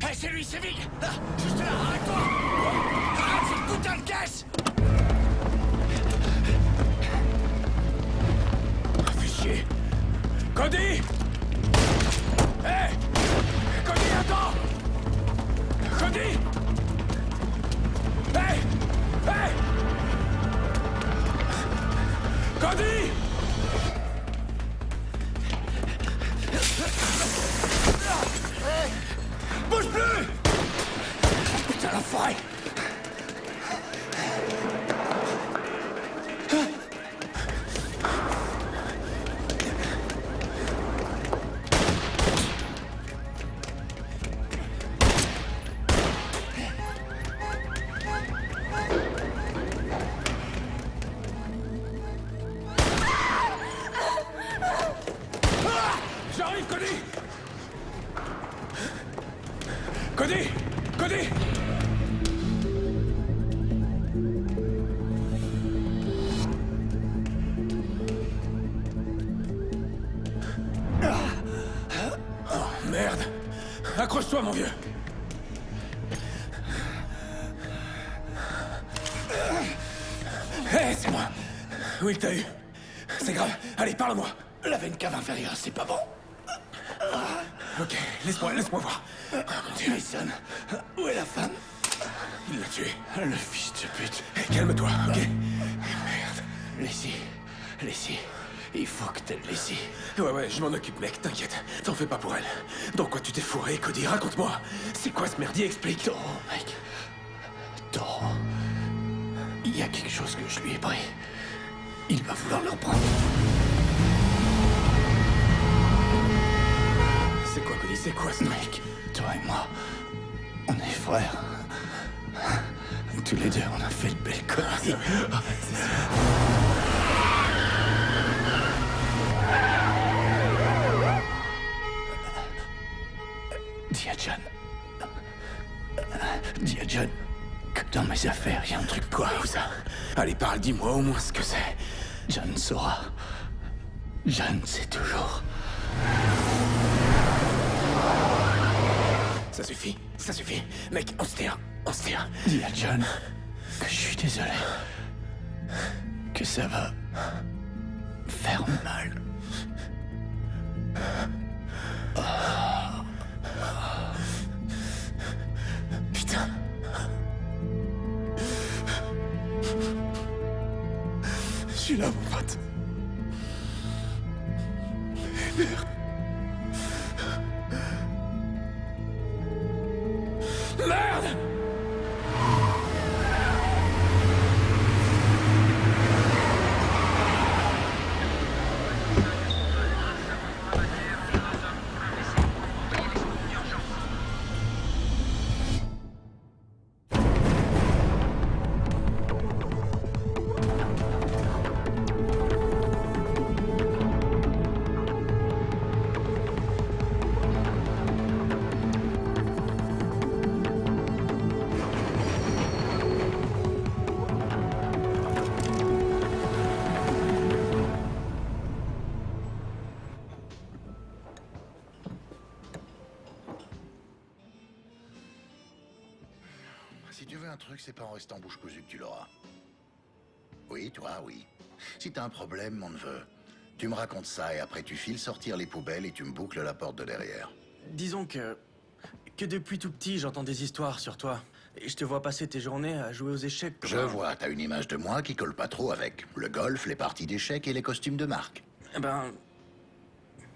Hé, c'est lui, c'est Vig. Là, juste là, arrête-toi. Arrête cette putain de caisse. Fais chier. Cody. Hé, Cody, attends. Cody. Hé, hé. Cody. Bouge plus! Putain, l'enfoiré! J'arrive, Cody! Cody! Cody! Oh, merde! Accroche-toi, mon vieux! Hé, c'est moi! Will, t'as eu? C'est grave. Allez, parle-moi! La veine cave inférieure, c'est pas bon. Ok, laisse-moi voir. Oh, mon Dieu. Mason, où est la femme? Il l'a tué. Le fils de pute. Hey, calme-toi, ok? Merde. Laissez. Il faut que t'aies Laissez. Ouais, je m'en occupe, mec, t'inquiète. T'en fais pas pour elle. Dans quoi tu t'es fourré, Cody? Raconte-moi. C'est quoi ce merdier? Explique. Toro, mec. Toro. Il y a quelque chose que je lui ai pris. Il va vouloir le reprendre. C'est quoi, Cody? C'est quoi ce mec? Toi et moi, on est frères. Tous les deux, on a fait le bel connerie. C'est ça. Dis à John que dans mes affaires, il y a un truc. Quoi, où ça? Allez, parle, dis-moi au moins ce que c'est. John saura. John sait toujours. Ça suffit. Mec, on se tire. Dis à John que je suis désolé. Que ça va faire mal. Putain. Je suis là, mon pote. Merde. Merde! Si tu veux un truc, c'est pas en restant bouche cousue que tu l'auras. Oui, toi, oui. Si t'as un problème, mon neveu, tu me racontes ça et après tu files sortir les poubelles et tu me boucles la porte de derrière. Disons que depuis tout petit, j'entends des histoires sur toi. Et je te vois passer tes journées à jouer aux échecs. Je vois, t'as une image de moi qui colle pas trop avec le golf, les parties d'échecs et les costumes de marque. Eh ben...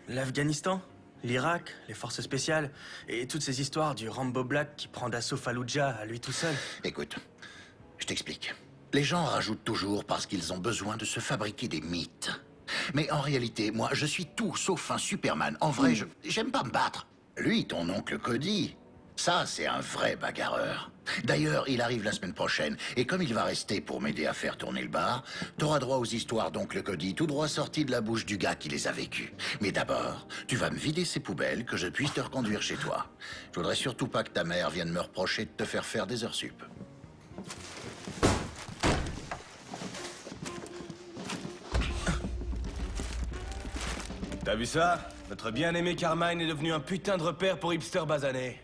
l'Afghanistan, l'Irak, les forces spéciales, et toutes ces histoires du Rambo Black qui prend d'assaut Fallujah à lui tout seul. Écoute, je t'explique. Les gens rajoutent toujours parce qu'ils ont besoin de se fabriquer des mythes. Mais en réalité, moi, je suis tout sauf un Superman. En vrai, j'aime pas me battre. Lui, ton oncle Cody, ça, c'est un vrai bagarreur. D'ailleurs, il arrive la semaine prochaine, et comme il va rester pour m'aider à faire tourner le bar, t'auras droit aux histoires d'oncle Cody, tout droit sorties de la bouche du gars qui les a vécues. Mais d'abord, tu vas me vider ces poubelles, que je puisse te reconduire chez toi. Je voudrais surtout pas que ta mère vienne me reprocher de te faire des heures sup. T'as vu ça? Notre bien-aimé Carmine est devenu un putain de repère pour hipster basané.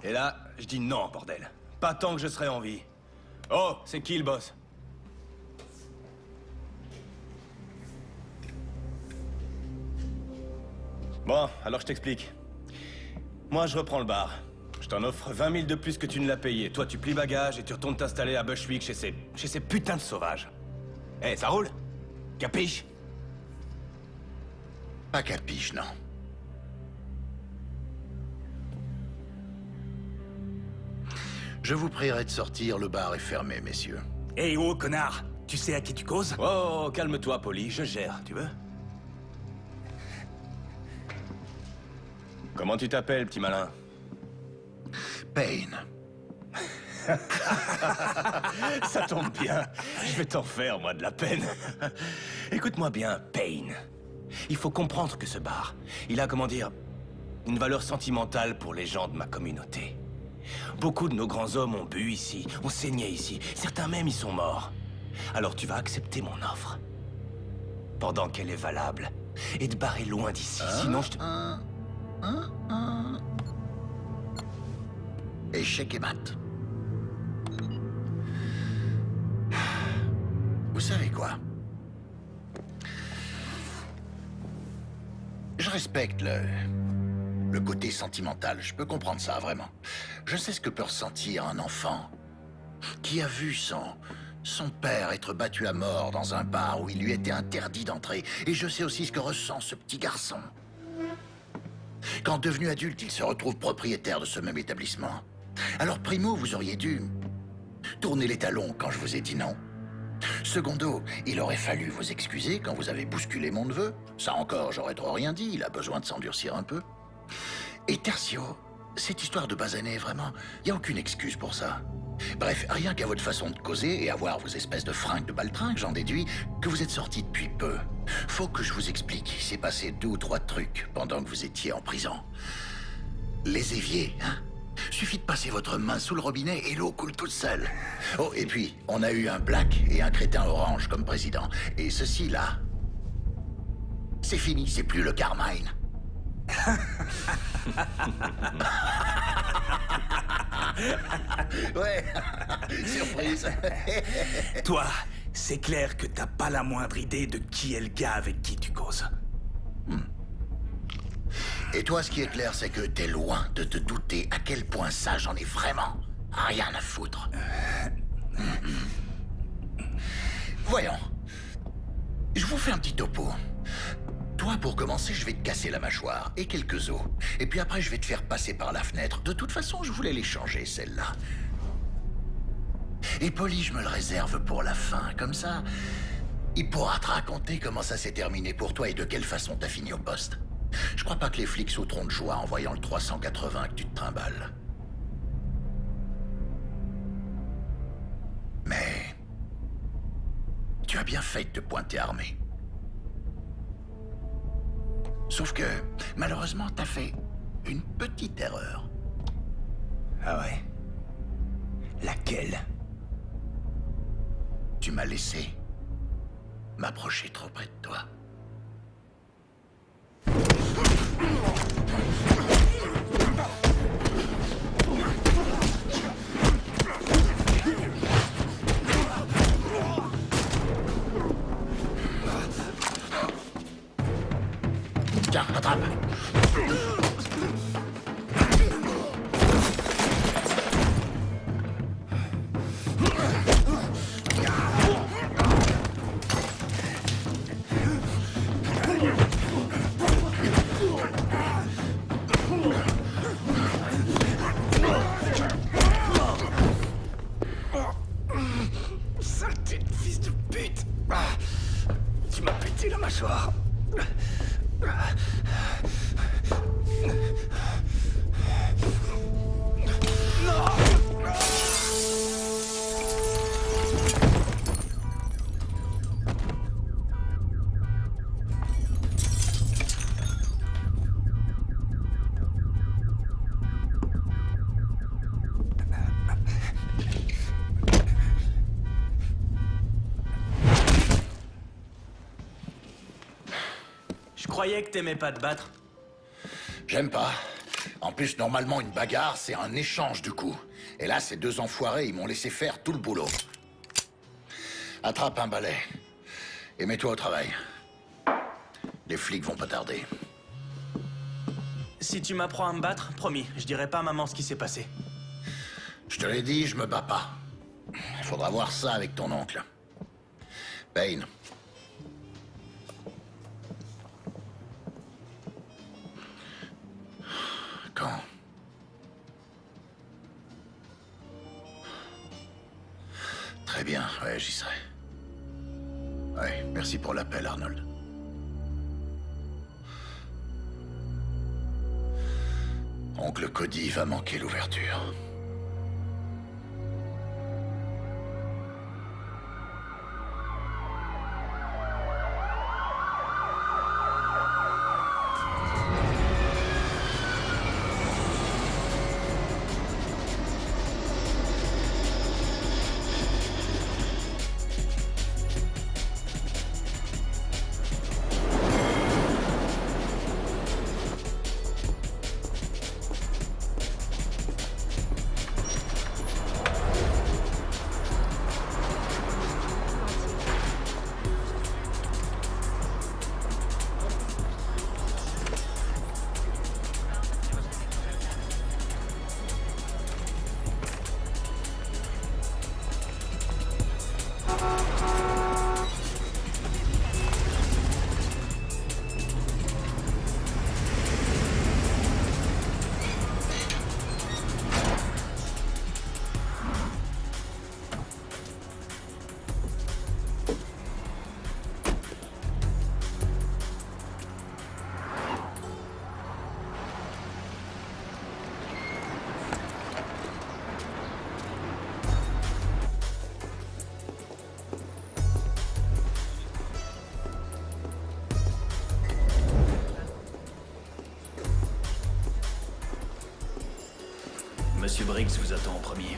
Et là, je dis non, bordel. Pas tant que je serai en vie. Oh, c'est qui le boss? Bon, alors je t'explique. Moi, je reprends le bar. Je t'en offre 20 000 de plus que tu ne l'as payé. Toi, tu plies bagages et tu retournes t'installer à Bushwick chez ces putains de sauvages. Eh, ça roule? Capiche? Pas capiche, non. Je vous prierai de sortir, le bar est fermé, messieurs. Hé, oh, connard! Tu sais à qui tu causes? Oh, calme-toi, Polly, je gère, tu veux? Comment tu t'appelles, petit malin? Payne. Ça tombe bien. Je vais t'en faire, moi, de la peine. Écoute-moi bien, Payne. Il faut comprendre que ce bar, il a, comment dire, une valeur sentimentale pour les gens de ma communauté. Beaucoup de nos grands hommes ont bu ici, ont saigné ici. Certains même y sont morts. Alors tu vas accepter mon offre. Pendant qu'elle est valable. Et te barrer loin d'ici, sinon je te... Échec et mat. Vous savez quoi? Je respecte le côté sentimental. Je peux comprendre ça, vraiment. Je sais ce que peut ressentir un enfant qui a vu son père être battu à mort dans un bar où il lui était interdit d'entrer. Et je sais aussi ce que ressent ce petit garçon. Quand devenu adulte, il se retrouve propriétaire de ce même établissement. Alors, primo, vous auriez dû tourner les talons quand je vous ai dit non. Secondo, il aurait fallu vous excuser quand vous avez bousculé mon neveu. Ça encore, j'aurais trop rien dit, il a besoin de s'endurcir un peu. Et tertio, cette histoire de basané, vraiment, il n'y a aucune excuse pour ça. Bref, rien qu'à votre façon de causer et à voir vos espèces de fringues de baltringue, j'en déduis que vous êtes sortis depuis peu. Faut que je vous explique, il s'est passé 2 ou 3 trucs pendant que vous étiez en prison. Les éviers, hein? Suffit de passer votre main sous le robinet et l'eau coule toute seule. Oh, et puis, on a eu un black et un crétin orange comme président. Et ceci, là, c'est fini, c'est plus le Carmine. Ouais, surprise. Toi, c'est clair que t'as pas la moindre idée de qui est le gars avec qui tu causes. Et toi, ce qui est clair, c'est que t'es loin de te douter à quel point ça, j'en ai vraiment rien à foutre. Voyons. Je vous fais un petit topo. Toi, pour commencer, je vais te casser la mâchoire et quelques os. Et puis après, je vais te faire passer par la fenêtre. De toute façon, je voulais les changer, celle-là. Et Polly, je me le réserve pour la fin. Comme ça, il pourra te raconter comment ça s'est terminé pour toi et de quelle façon t'as fini au poste. Je crois pas que les flics sauteront de joie en voyant le 380 que tu te trimbales. Mais... tu as bien fait de te pointer armé. Sauf que, malheureusement, t'as fait une petite erreur. Ah ouais? Laquelle? Tu m'as laissé m'approcher trop près de toi. Tiens, attrape. Saleté de fils de pute! Tu m'as pété la mâchoire. Je croyais que t'aimais pas te battre. J'aime pas. En plus, normalement, une bagarre, c'est un échange de coups. Et là, ces deux enfoirés, ils m'ont laissé faire tout le boulot. Attrape un balai. Et mets-toi au travail. Les flics vont pas tarder. Si tu m'apprends à me battre, promis, je dirai pas à maman ce qui s'est passé. Je te l'ai dit, je me bats pas. Faudra voir ça avec ton oncle. Payne. Quand? Très bien, ouais, j'y serai. Ouais, merci pour l'appel, Arnold. Oncle Cody va manquer l'ouverture. Monsieur Briggs vous attend en premier.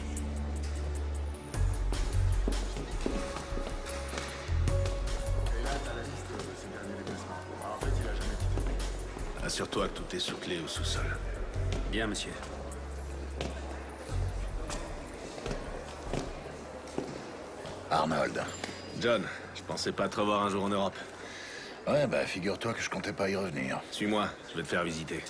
Assure-toi que tout est sous clé au sous-sol. Bien, monsieur. Arnold. John, je pensais pas te revoir un jour en Europe. Ouais, bah figure-toi que je comptais pas y revenir. Suis-moi, je vais te faire visiter.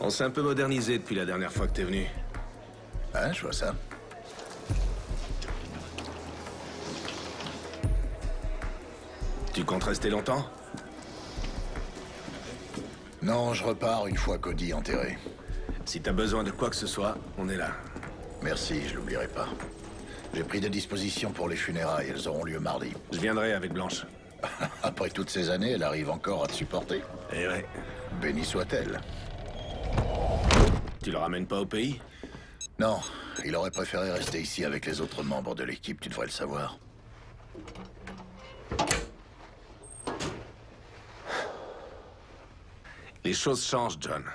On s'est un peu modernisé depuis la dernière fois que t'es venu. Ouais, je vois ça. Tu comptes rester longtemps? Non, je repars une fois Cody enterré. Si t'as besoin de quoi que ce soit, on est là. Merci, je l'oublierai pas. J'ai pris des dispositions pour les funérailles, elles auront lieu mardi. Je viendrai avec Blanche. Après toutes ces années, elle arrive encore à te supporter. Eh ouais. Béni soit-elle. Tu le ramènes pas au pays? Non, il aurait préféré rester ici avec les autres membres de l'équipe, tu devrais le savoir. Les choses changent, John.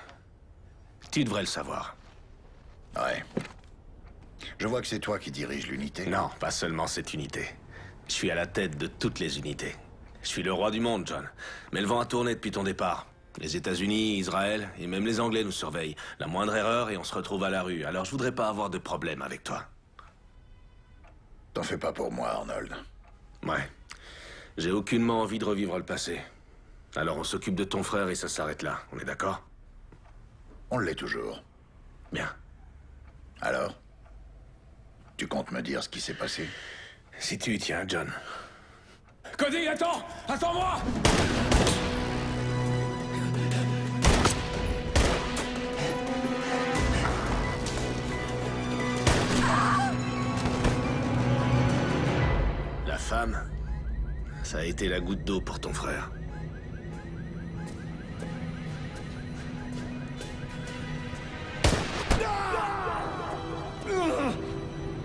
Tu devrais le savoir. Ouais. Je vois que c'est toi qui dirige l'unité. Non, pas seulement cette unité. Je suis à la tête de toutes les unités. Je suis le roi du monde, John. Mais le vent a tourné depuis ton départ. Les États-Unis, Israël et même les Anglais nous surveillent. La moindre erreur et on se retrouve à la rue. Alors je voudrais pas avoir de problème avec toi. T'en fais pas pour moi, Arnold. Ouais. J'ai aucunement envie de revivre le passé. Alors on s'occupe de ton frère et ça s'arrête là. On est d'accord? On l'est toujours. Bien. Alors? Tu comptes me dire ce qui s'est passé? Si tu y tiens, John. Cody, attends! Attends-moi! La femme, ça a été la goutte d'eau pour ton frère.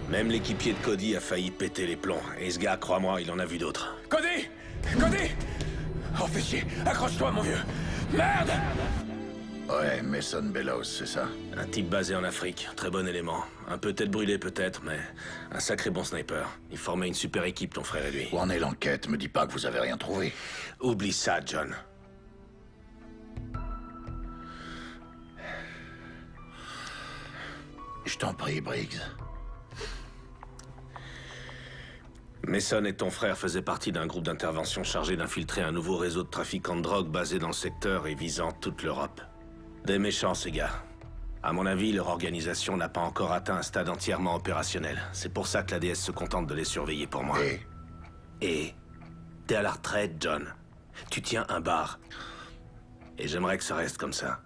Même l'équipier de Cody a failli péter les plombs. Et ce gars, crois-moi, il en a vu d'autres. Cody! Cody! Oh, fais chier! Accroche-toi, mon vieux! Merde! Ouais, Mason Bellows, c'est ça? Un type basé en Afrique, très bon élément. Un peu tête brûlée peut-être, mais un sacré bon sniper. Il formait une super équipe, ton frère et lui. Où en est l'enquête? Me dis pas que vous avez rien trouvé. Oublie ça, John. Je t'en prie, Briggs. Mason et ton frère faisaient partie d'un groupe d'intervention chargé d'infiltrer un nouveau réseau de trafiquants de drogue basé dans le secteur et visant toute l'Europe. Des méchants, ces gars. À mon avis, leur organisation n'a pas encore atteint un stade entièrement opérationnel. C'est pour ça que la DS se contente de les surveiller pour moi. Et t'es à la retraite, John. Tu tiens un bar. Et j'aimerais que ça reste comme ça.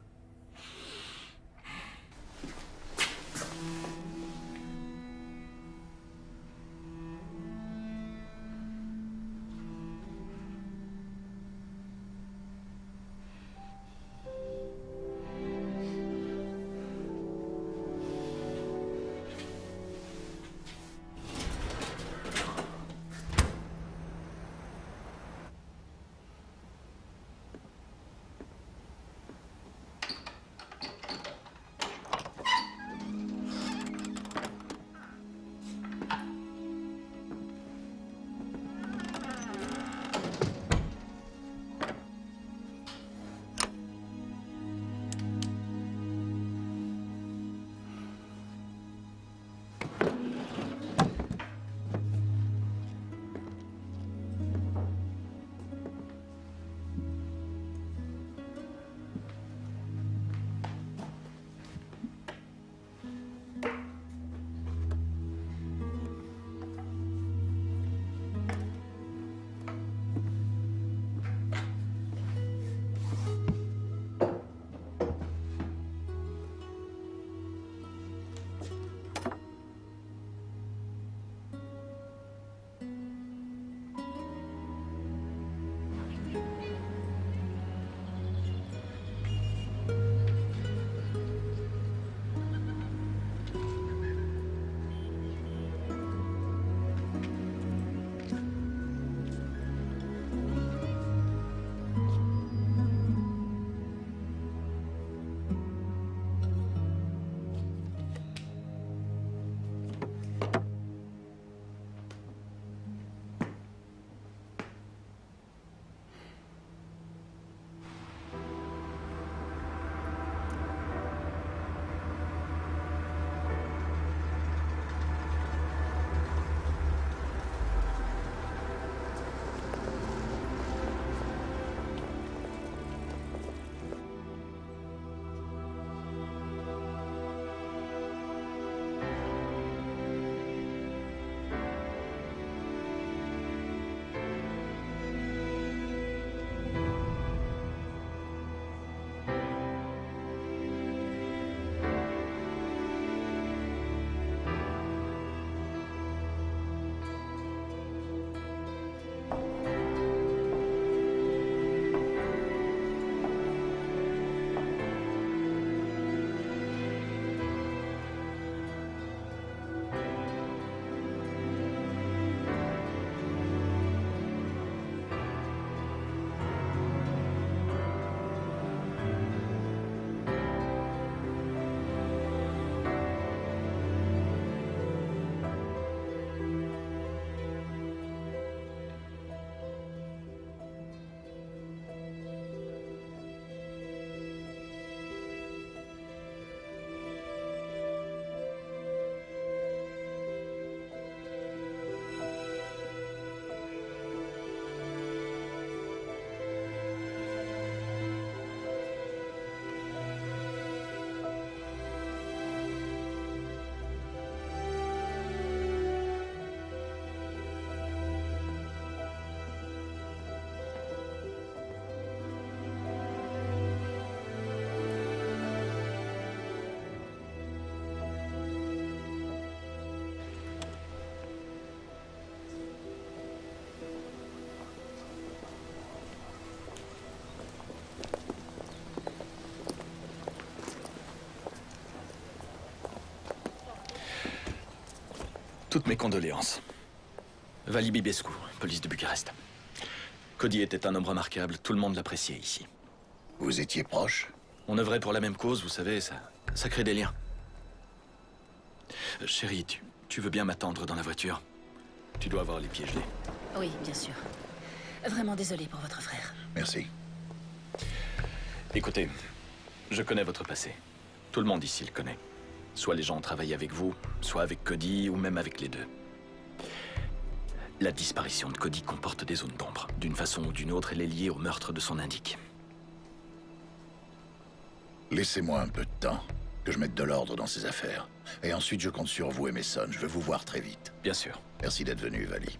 Toutes mes condoléances. Vali Bibescu, police de Bucarest. Cody était un homme remarquable, tout le monde l'appréciait ici. Vous étiez proche? On œuvrait pour la même cause, vous savez, ça crée des liens. Chérie, tu veux bien m'attendre dans la voiture? Tu dois avoir les pieds gelés. Oui, bien sûr. Vraiment désolé pour votre frère. Merci. Écoutez, je connais votre passé. Tout le monde ici le connaît. Soit les gens ont travaillé avec vous, soit avec Cody, ou même avec les deux. La disparition de Cody comporte des zones d'ombre. D'une façon ou d'une autre, elle est liée au meurtre de son indique. Laissez-moi un peu de temps, que je mette de l'ordre dans ces affaires. Et ensuite, je compte sur vous et Mason. Je veux vous voir très vite. Bien sûr. Merci d'être venu, Vali.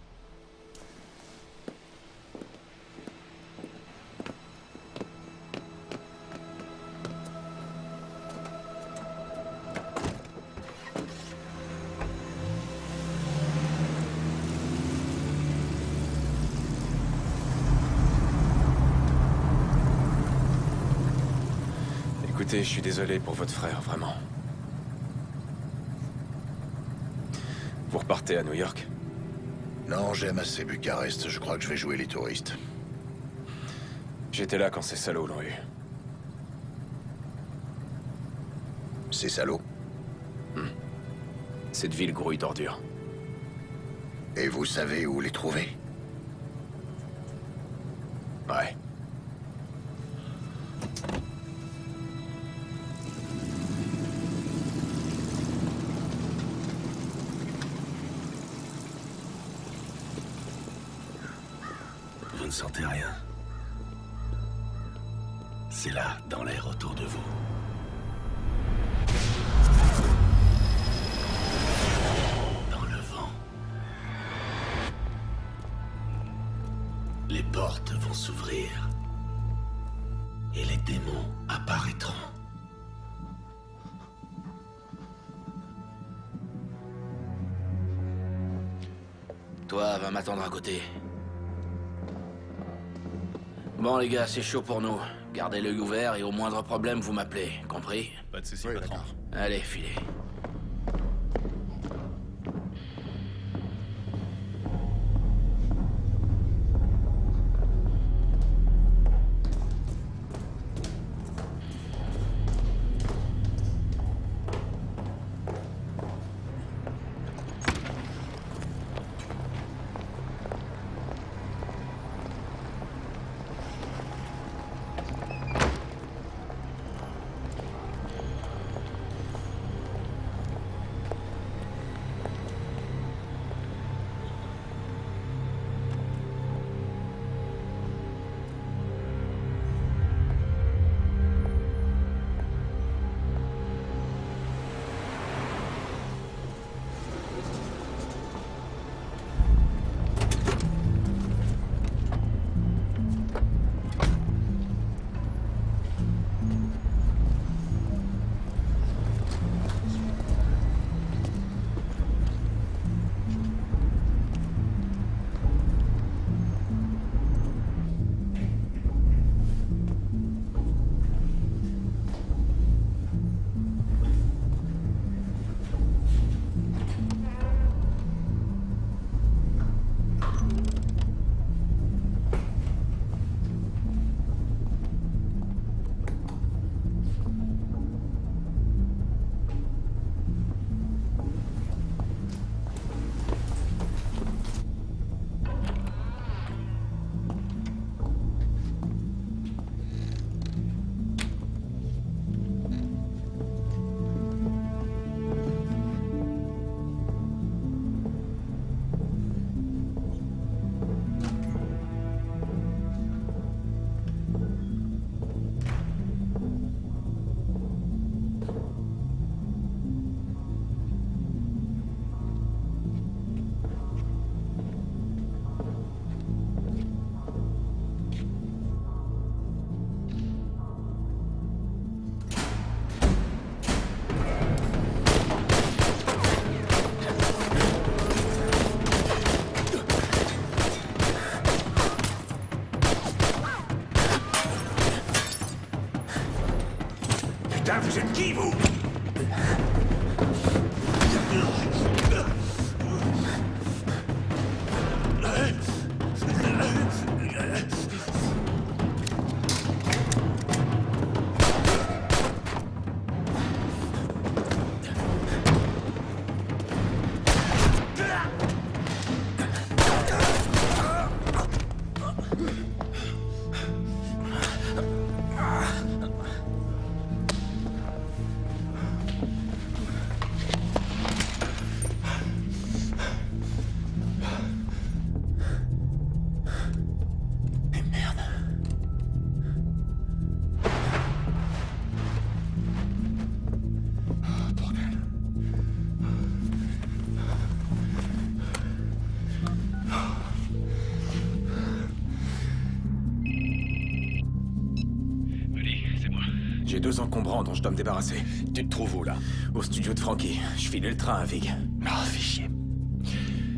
Écoutez, je suis désolé pour votre frère, vraiment. Vous repartez à New York? Non, j'aime assez Bucarest. Je crois que je vais jouer les touristes. J'étais là quand ces salauds l'ont eu. Ces salauds. Cette ville grouille d'ordures. Et vous savez où les trouver? Ouais. Vous ne sentez rien? C'est là, dans l'air autour de vous. Dans le vent. Les portes vont s'ouvrir. Et les démons apparaîtront. Toi, va m'attendre à côté. Bon, les gars, c'est chaud pour nous. Gardez l'œil ouvert et au moindre problème, vous m'appelez. Compris? Pas de soucis, patron. Allez, filez. Putain, vous êtes qui, vous? J'ai 2 encombrants dont je dois me débarrasser. Tu te trouves où, là? Au studio de Frankie. Je filais le train à Vig. Ah, fais chier.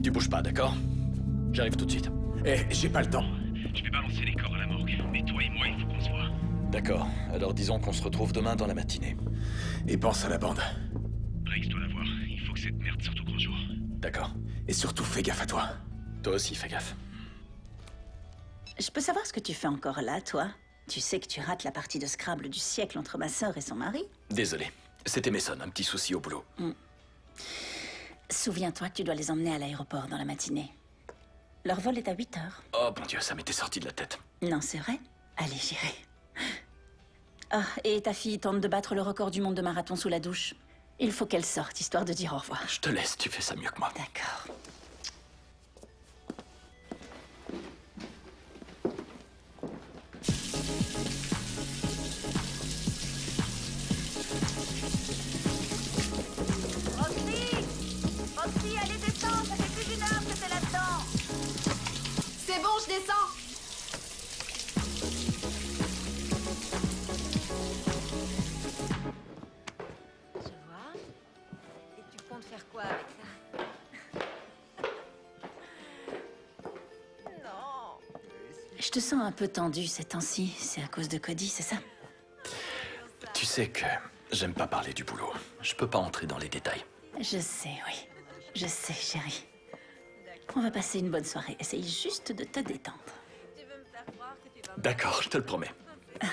Tu bouges pas, d'accord? J'arrive tout de suite. Eh, j'ai pas le temps. Je vais balancer les corps à la morgue. Mais toi et moi, il faut qu'on se voit. D'accord. Alors disons qu'on se retrouve demain dans la matinée. Et pense à la bande. Rex doit la voir. Il faut que cette merde sorte au grand jour. D'accord. Et surtout, fais gaffe à toi. Toi aussi, fais gaffe. Je peux savoir ce que tu fais encore là, toi? Tu sais que tu rates la partie de Scrabble du siècle entre ma sœur et son mari? Désolé. C'était Mason, un petit souci au boulot. Souviens-toi que tu dois les emmener à l'aéroport dans la matinée. Leur vol est à 8 heures. Oh mon Dieu, ça m'était sorti de la tête. Non, c'est vrai? Allez, j'irai. Ah, et ta fille tente de battre le record du monde de marathon sous la douche. Il faut qu'elle sorte, histoire de dire au revoir. Je te laisse, tu fais ça mieux que moi. D'accord. Roxy, allez, descends, ça fait plus d'1 heure que t'es là-dedans. C'est bon, je descends. Je vois. Et tu comptes faire quoi avec ça? Non. Je te sens un peu tendue ces temps-ci. C'est à cause de Cody, c'est ça? Tu sais que j'aime pas parler du boulot. Je peux pas entrer dans les détails. Je sais, oui. Je sais, chérie. On va passer une bonne soirée. Essaye juste de te détendre. Tu veux me faire croire que tu vas... D'accord, je te le promets. Ah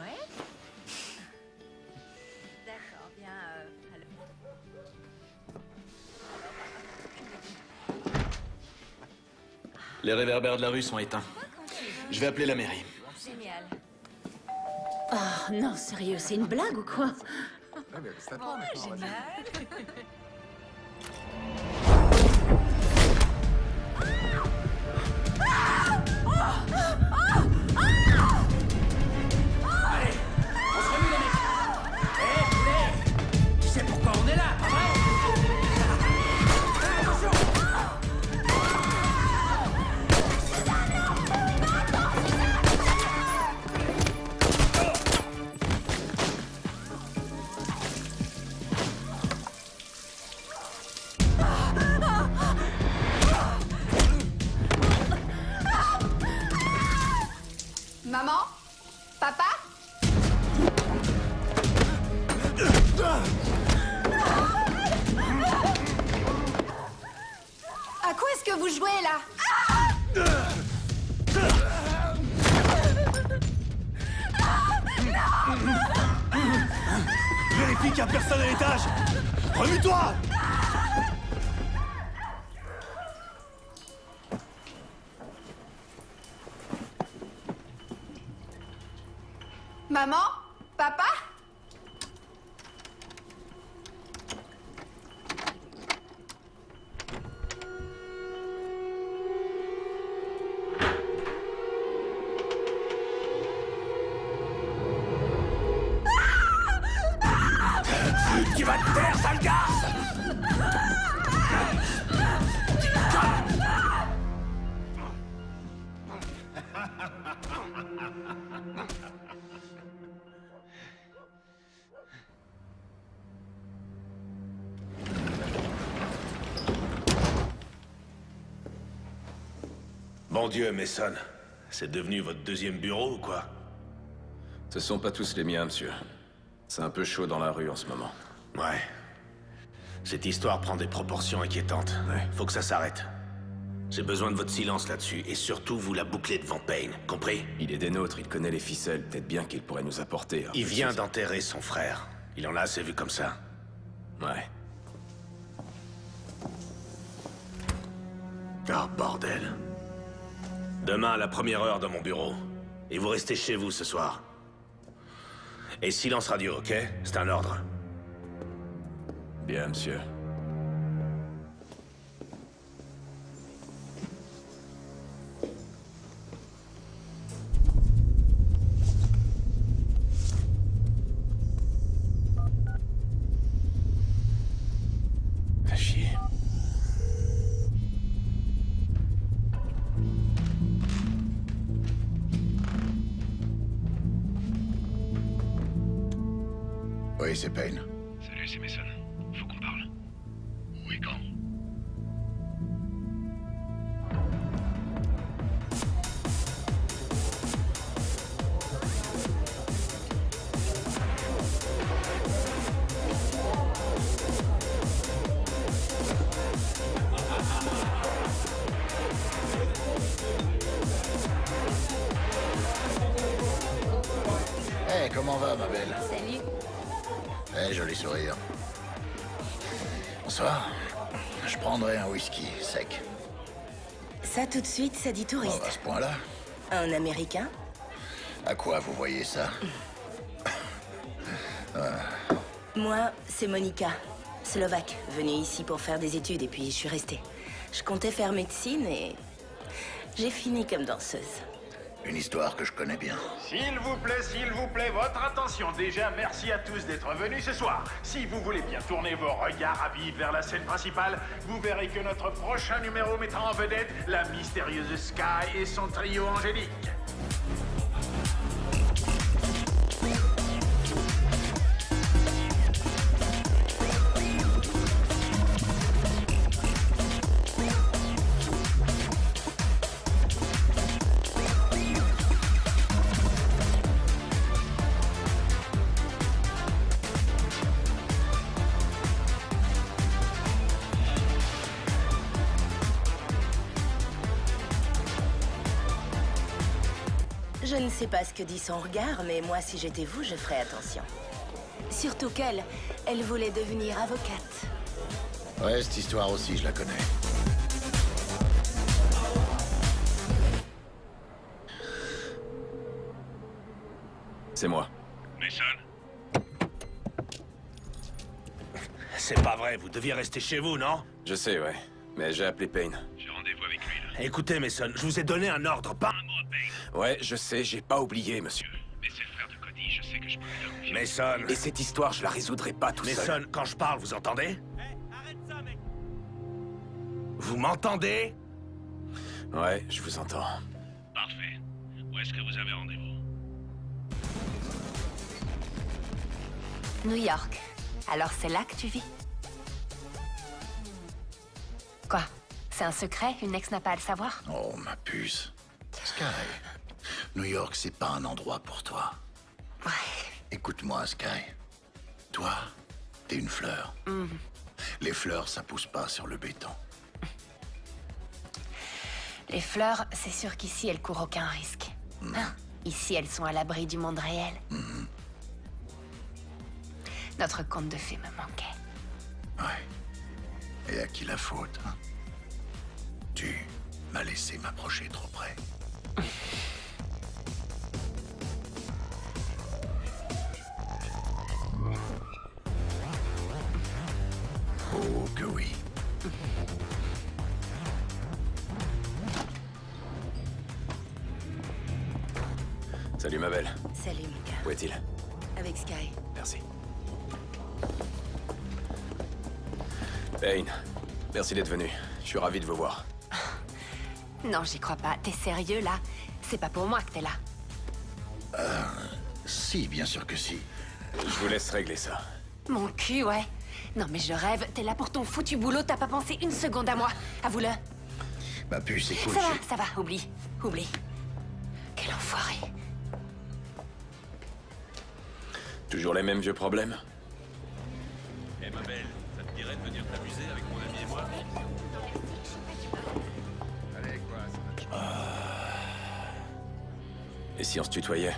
ouais? D'accord, bien, alors... Les réverbères de la rue sont éteints. Je vais appeler la mairie. Génial. Oh non, sérieux, c'est une blague ou quoi? Génial. Tu sais pourquoi on est là, pas vrai? Attention! Maman? Papa? À quoi est-ce que vous jouez là? Vérifie qu'il y a personne à l'étage! Remue-toi! Maman? Papa? Tu vas te taire, sale garce! Bon Dieu, Mason. C'est devenu votre deuxième bureau ou quoi? Ce sont pas tous les miens, monsieur. C'est un peu chaud dans la rue en ce moment. Ouais. Cette histoire prend des proportions inquiétantes. Faut que ça s'arrête. J'ai besoin de votre silence là-dessus, et surtout vous la bouclez devant Payne, compris? Il est des nôtres, il connaît les ficelles. Peut-être bien qu'il pourrait nous apporter. Il vient d'enterrer son frère. Il en a assez vu comme ça. Ouais. Oh, bordel. Demain à la première heure dans mon bureau. Et vous restez chez vous ce soir. Et silence radio, ok? C'est un ordre. Bien, monsieur. Oui, c'est Payne. Salut, c'est Mason. Faut qu'on parle. Où et quand? Hey, comment va, ma belle? Salut. Eh, joli sourire. Bonsoir. Je prendrai un whisky sec. Ça, tout de suite, ça dit Oh, touriste. à ce point-là? Un Américain? À quoi vous voyez ça? Moi, c'est Monica, slovaque, venue ici pour faire des études et puis je suis restée. Je comptais faire médecine et j'ai fini comme danseuse. Une histoire que je connais bien. S'il vous plaît, votre attention. Déjà, merci à tous d'être venus ce soir. Si vous voulez bien tourner vos regards avides vers la scène principale, vous verrez que notre prochain numéro mettra en vedette la mystérieuse Sky et son trio angélique. Je ne sais pas ce que dit son regard, mais moi, si j'étais vous, je ferais attention. Surtout qu'elle, elle voulait devenir avocate. Ouais, cette histoire aussi, je la connais. C'est moi. Mason? C'est pas vrai, vous deviez rester chez vous, non? Je sais, ouais. Mais j'ai appelé Payne. J'ai rendez-vous avec lui, là. Écoutez, Mason, je vous ai donné un ordre, pas... Un mot à Payne. Ouais, je sais, j'ai pas oublié, monsieur. Mais c'est le frère de Cody, je sais que je peux lui faire confiance. Mason... Et cette histoire, je la résoudrai pas tout seul. Mason, quand je parle, vous entendez? Vous m'entendez? Ouais, je vous entends. Parfait. Où est-ce que vous avez rendez-vous? New York. Alors c'est là que tu vis? Quoi? C'est un secret? Une ex n'a pas à le savoir? Oh, ma puce. Sky, New York, c'est pas un endroit pour toi. Ouais. Écoute-moi, Sky. Toi, t'es une fleur. Les fleurs, ça pousse pas sur le béton. Les fleurs, c'est sûr qu'ici, elles courent aucun risque. Hein? Ici, elles sont à l'abri du monde réel. Notre conte de fées me manquait. Ouais. Et à qui la faute, hein? Tu m'as laissé m'approcher trop près. Oh, que oui. Salut, ma belle. Salut, Mika. Où est-il? Avec Sky. Merci. Payne, merci d'être venu. Je suis ravi de vous voir. Non, j'y crois pas. T'es sérieux, là? C'est pas pour moi que t'es là. Si, bien sûr que si. Je vous laisse régler ça. Mon cul, ouais. Non, mais je rêve. T'es là pour ton foutu boulot. T'as pas pensé une seconde à moi. Avoue-le. Ma puce, écoute, Ça va. Oublie. Oublie. Quel enfoiré. Toujours les mêmes vieux problèmes? Eh, ma belle, ça te dirait de venir t'amuser avec mon ami et moi? Allez, quoi, Et si on se tutoyait?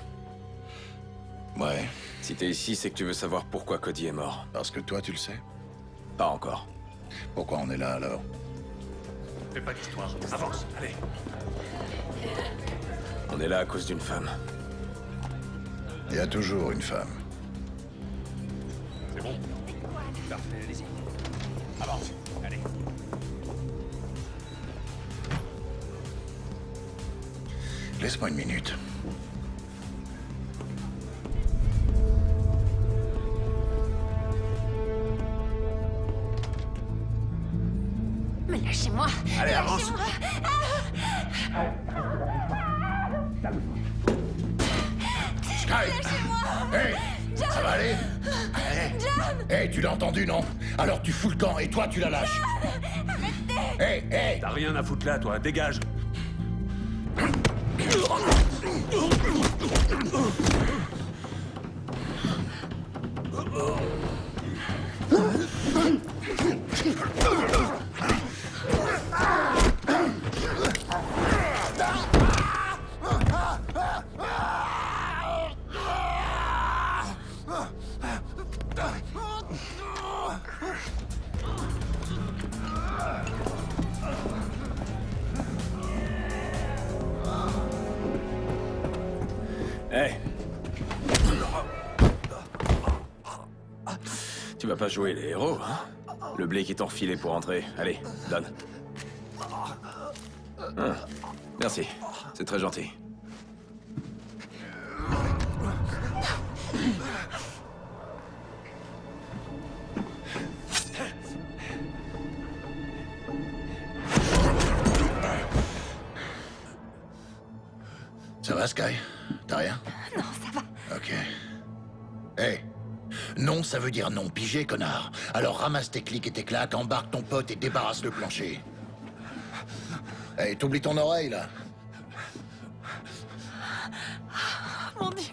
Ouais, Si t'es ici, c'est que tu veux savoir pourquoi Cody est mort. parce que toi, tu le sais. Pas encore. Pourquoi on est là, alors? Fais pas d'histoire. Avance, allez. On est là à cause d'une femme. Il y a toujours une femme. C'est bon? Parfait, allez-y. Avance, allez. Laisse-moi une minute. Mais lâchez-moi. Allez, avance. Lâchez-moi. Sky! Hey! Ça va aller? Hé, tu l'as entendu, non? Alors tu fous le camp et toi tu la lâches. Hé, hé! T'as rien à foutre là, toi, dégage. Hey. Tu vas pas jouer les héros, hein? Le blé qui t'ont refilé pour entrer. Allez, donne. Ah, merci, c'est très gentil. Ça va, Sky? T'as rien? Non, ça va. Ok. Hé! Non, ça veut dire non, pigé, connard. Alors ramasse tes clics et tes claques, embarque ton pote et débarrasse le plancher. Hé, t'oublies ton oreille, là? Mon Dieu,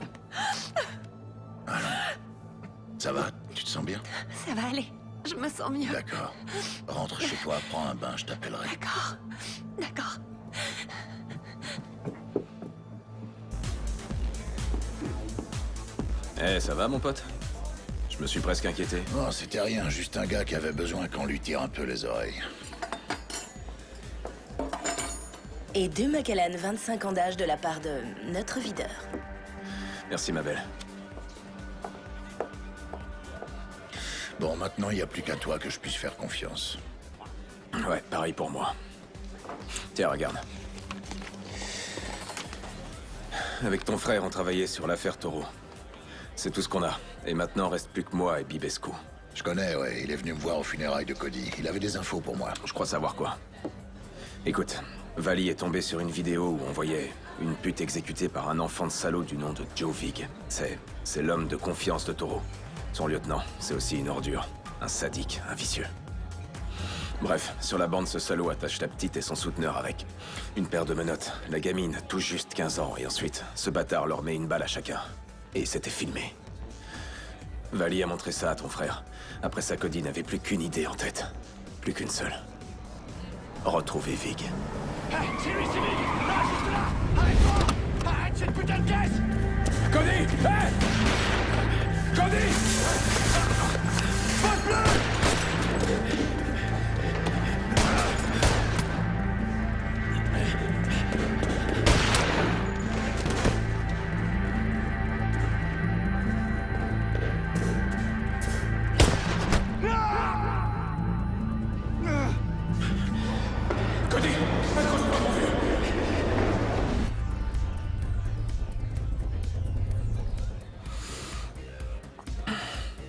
Ça va? Tu te sens bien? ça va aller. Je me sens mieux. D'accord. Rentre chez toi, prends un bain, je t'appellerai. D'accord. D'accord. Eh, ça va, mon pote? Je me suis presque inquiété. Non, c'était rien, juste un gars qui avait besoin qu'on lui tire un peu les oreilles. Et 2 Macallan, 25 ans d'âge de la part de notre videur. Merci, ma belle. Bon, maintenant, il n'y a plus qu'à toi que je puisse faire confiance. Ouais, pareil pour moi. Tiens, regarde. Avec ton frère, on travaillait sur l'affaire Taureau. C'est tout ce qu'on a. Et maintenant, reste plus que moi et Bibescu. Je connais, ouais. Il est venu me voir aux funérailles de Cody. Il avait des infos pour moi. Je crois savoir quoi. Écoute, Vali est tombé sur une vidéo où on voyait une pute exécutée par un enfant de salaud du nom de Joe Vig. C'est l'homme de confiance de Taureau. Son lieutenant, c'est aussi une ordure. Un sadique, un vicieux. Bref, sur la bande, ce salaud attache la petite et son souteneur avec. Une paire de menottes, la gamine, tout juste 15 ans, et ensuite, ce bâtard leur met une balle à chacun. Et c'était filmé. Vali a montré ça à ton frère. Après ça, Cody n'avait plus qu'une idée en tête. Plus qu'une seule. Retrouver Vig. Hey, c'est lui, là, juste là. Arrête-toi. Arrête cette putain de caisse. Cody. Hey. Cody. Poste bleu. Cody, accroche-toi, mon vieux.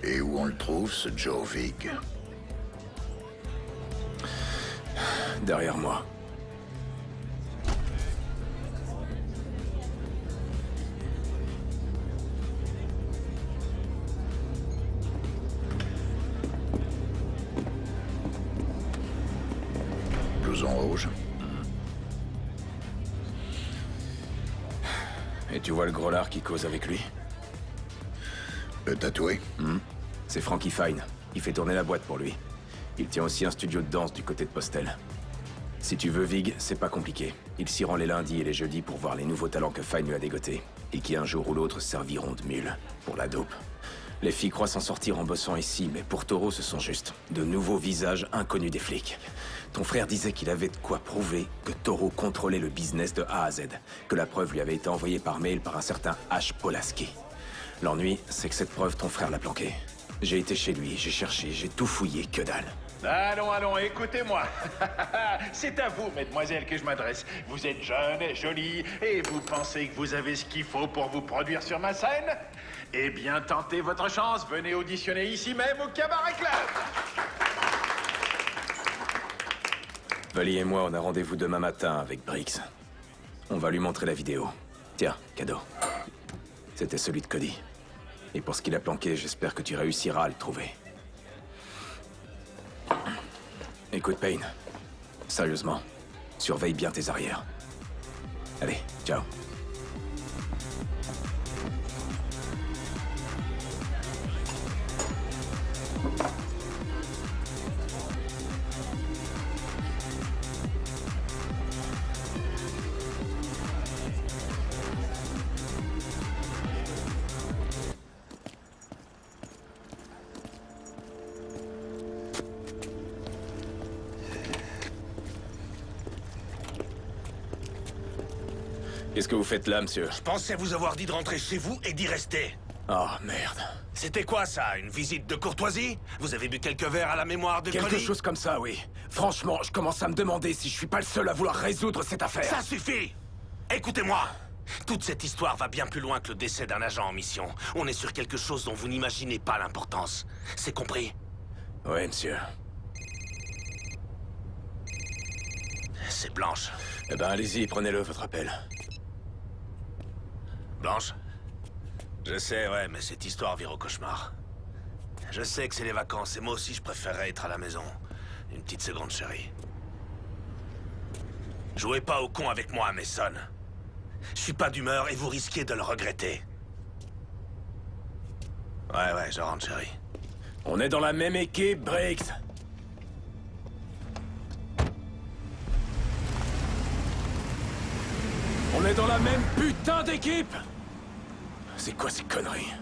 Et où on le trouve, ce Joe Vig? Derrière moi. Blouson rouge. Et tu vois le gros lard qui cause avec lui? Le tatoué? C'est Frankie Fine. Il fait tourner la boîte pour lui. Il tient aussi un studio de danse du côté de Postel. Si tu veux Vig, c'est pas compliqué. Il s'y rend les lundis et les jeudis pour voir les nouveaux talents que Fine lui a dégotés. Et qui un jour ou l'autre serviront de mule pour la dope. Les filles croient s'en sortir en bossant ici, mais pour Taureau, ce sont juste de nouveaux visages inconnus des flics. Ton frère disait qu'il avait de quoi prouver que Taureau contrôlait le business de A à Z, que la preuve lui avait été envoyée par mail par un certain H. Polaski. L'ennui, c'est que cette preuve, ton frère l'a planquée. J'ai été chez lui, j'ai cherché, j'ai tout fouillé, que dalle. Allons, écoutez-moi. C'est à vous, mesdemoiselles, que je m'adresse. Vous êtes jeune, jolie, et vous pensez que vous avez ce qu'il faut pour vous produire sur ma scène? Eh bien, tentez votre chance. Venez auditionner ici même au Cabaret Club. Vali et moi, on a rendez-vous demain matin avec Briggs. On va lui montrer la vidéo. Tiens, cadeau. C'était celui de Cody. Et pour ce qu'il a planqué, j'espère que tu réussiras à le trouver. Écoute, Payne. Sérieusement, surveille bien tes arrières. Allez, ciao. Qu'est-ce que vous faites là, monsieur? Je pensais vous avoir dit de rentrer chez vous et d'y rester. Oh, merde. C'était quoi, ça? Une visite de courtoisie? Vous avez bu quelques verres à la mémoire de Quelque Cody? chose comme ça, oui. Franchement, je commence à me demander si je suis pas le seul à vouloir résoudre cette affaire. Ça suffit! Écoutez-moi! Toute cette histoire va bien plus loin que le décès d'un agent en mission. On est sur quelque chose dont vous n'imaginez pas l'importance. C'est compris? Oui, monsieur. C'est Blanche. Eh ben, allez-y, prenez-le, votre appel. Blanche? Je sais, ouais, mais cette histoire vire au cauchemar. Je sais que c'est les vacances, et moi aussi je préférerais être à la maison. Une petite seconde, chérie. Jouez pas au con avec moi, Mason. Je suis pas d'humeur et vous risquez de le regretter. Ouais, je rentre, chérie. On est dans la même équipe, Briggs. On est dans la même putain d'équipe! C'est quoi ces conneries?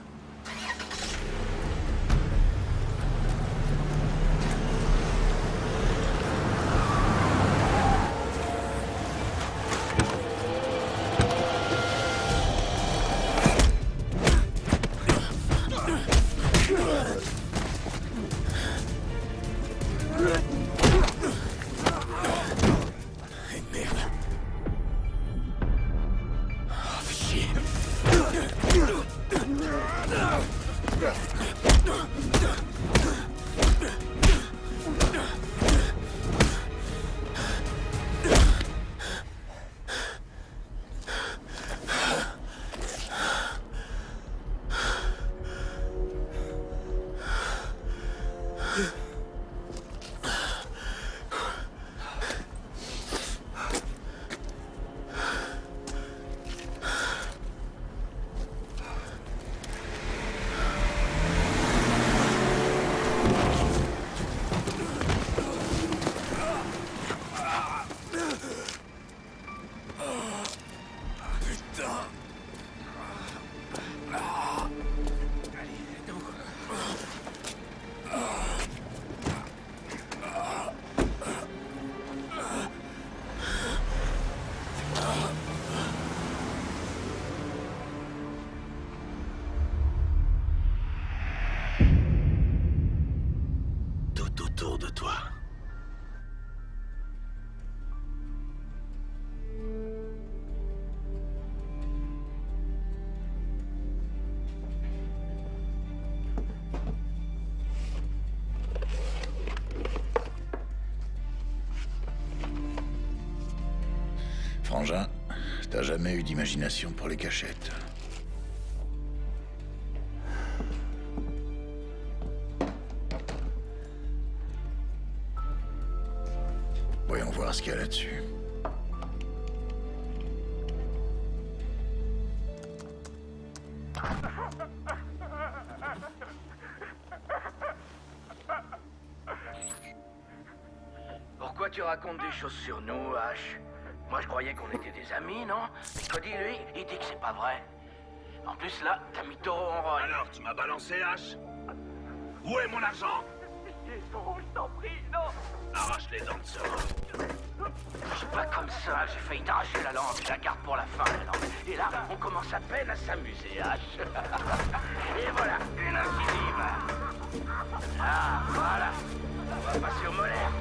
Frangin, t'as jamais eu d'imagination pour les cachettes. Voyons voir ce qu'il y a là-dessus. Pourquoi tu racontes des choses sur nous, Ash? Moi, je croyais qu'on était des amis, non? Mais Cody, lui, il dit que c'est pas vrai. En plus, là, t'as mis taureau en rôle. Alors, tu m'as balancé, H? Où est mon argent? Je t'en prie, non! Arrache les dents de ce Je suis pas comme ça, j'ai failli t'arracher la langue, je la garde pour la fin, la langue. Et là, on commence à peine à s'amuser, H. Et voilà, une incisive. Ah, voilà. On va passer au molaire.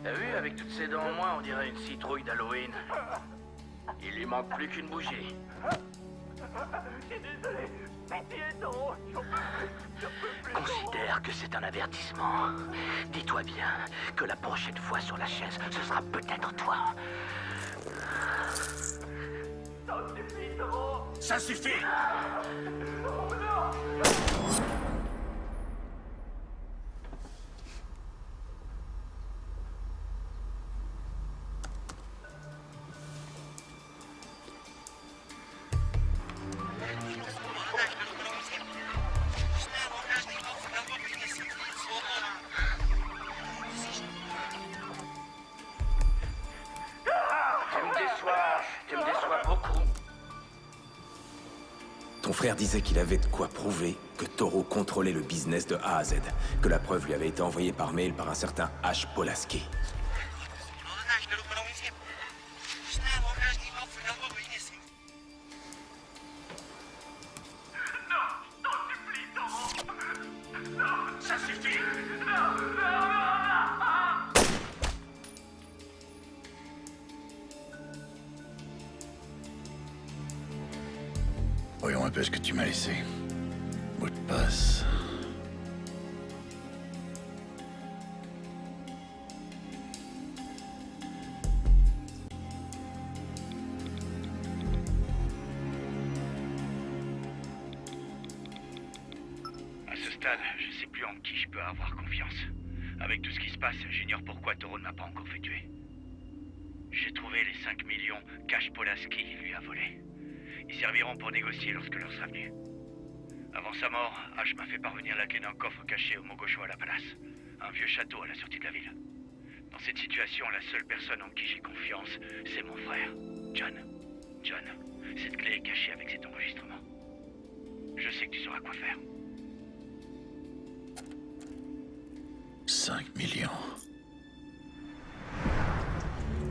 T'as vu, avec toutes ces dents en moins, on dirait une citrouille d'Halloween. Il lui manque plus qu'une bougie. Je suis désolé. Pitié, non. Considère J'espère que c'est un avertissement. Dis-toi bien que la prochaine fois sur la chaise, ce sera peut-être toi. Ça suffit! Tu me déçois beaucoup. Ton frère disait qu'il avait de quoi prouver que Toro contrôlait le business de A à Z, que la preuve lui avait été envoyée par mail par un certain H. Polaski. Ça suffit. Voyons un peu ce que tu m'as laissé. Mot de passe. À ce stade, je sais plus en qui je peux avoir confiance. Avec tout ce qui se passe, j'ignore pourquoi Toro ne m'a pas encore fait tuer. J'ai trouvé les 5 millions qu'H. Polaski lui a volés. Ils serviront pour négocier lorsque l'heure sera venue. Avant sa mort, H m'a fait parvenir la clé d'un coffre caché au Mogocho à la Palace, un vieux château à la sortie de la ville. Dans cette situation, la seule personne en qui j'ai confiance, c'est mon frère, John. John, cette clé est cachée avec cet enregistrement. Je sais que tu sauras quoi faire. 5 millions.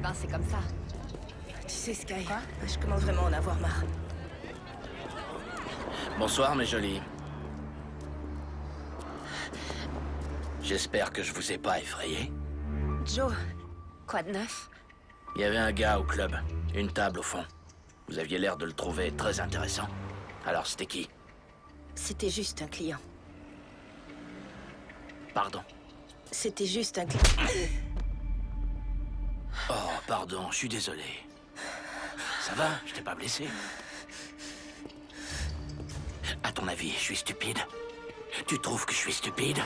Ben, c'est comme ça. Tu sais, Sky, je commence vraiment à en avoir marre. Bonsoir, mes jolis. J'espère que je vous ai pas effrayé. Joe, quoi de neuf? Il y avait un gars au club, une table au fond. Vous aviez l'air de le trouver très intéressant. Alors, c'était qui? C'était juste un client. Pardon. C'était juste un client. Oh, pardon, je suis désolé. Ça va? Je t'ai pas blessé? À ton avis, je suis stupide? Tu trouves que je suis stupide?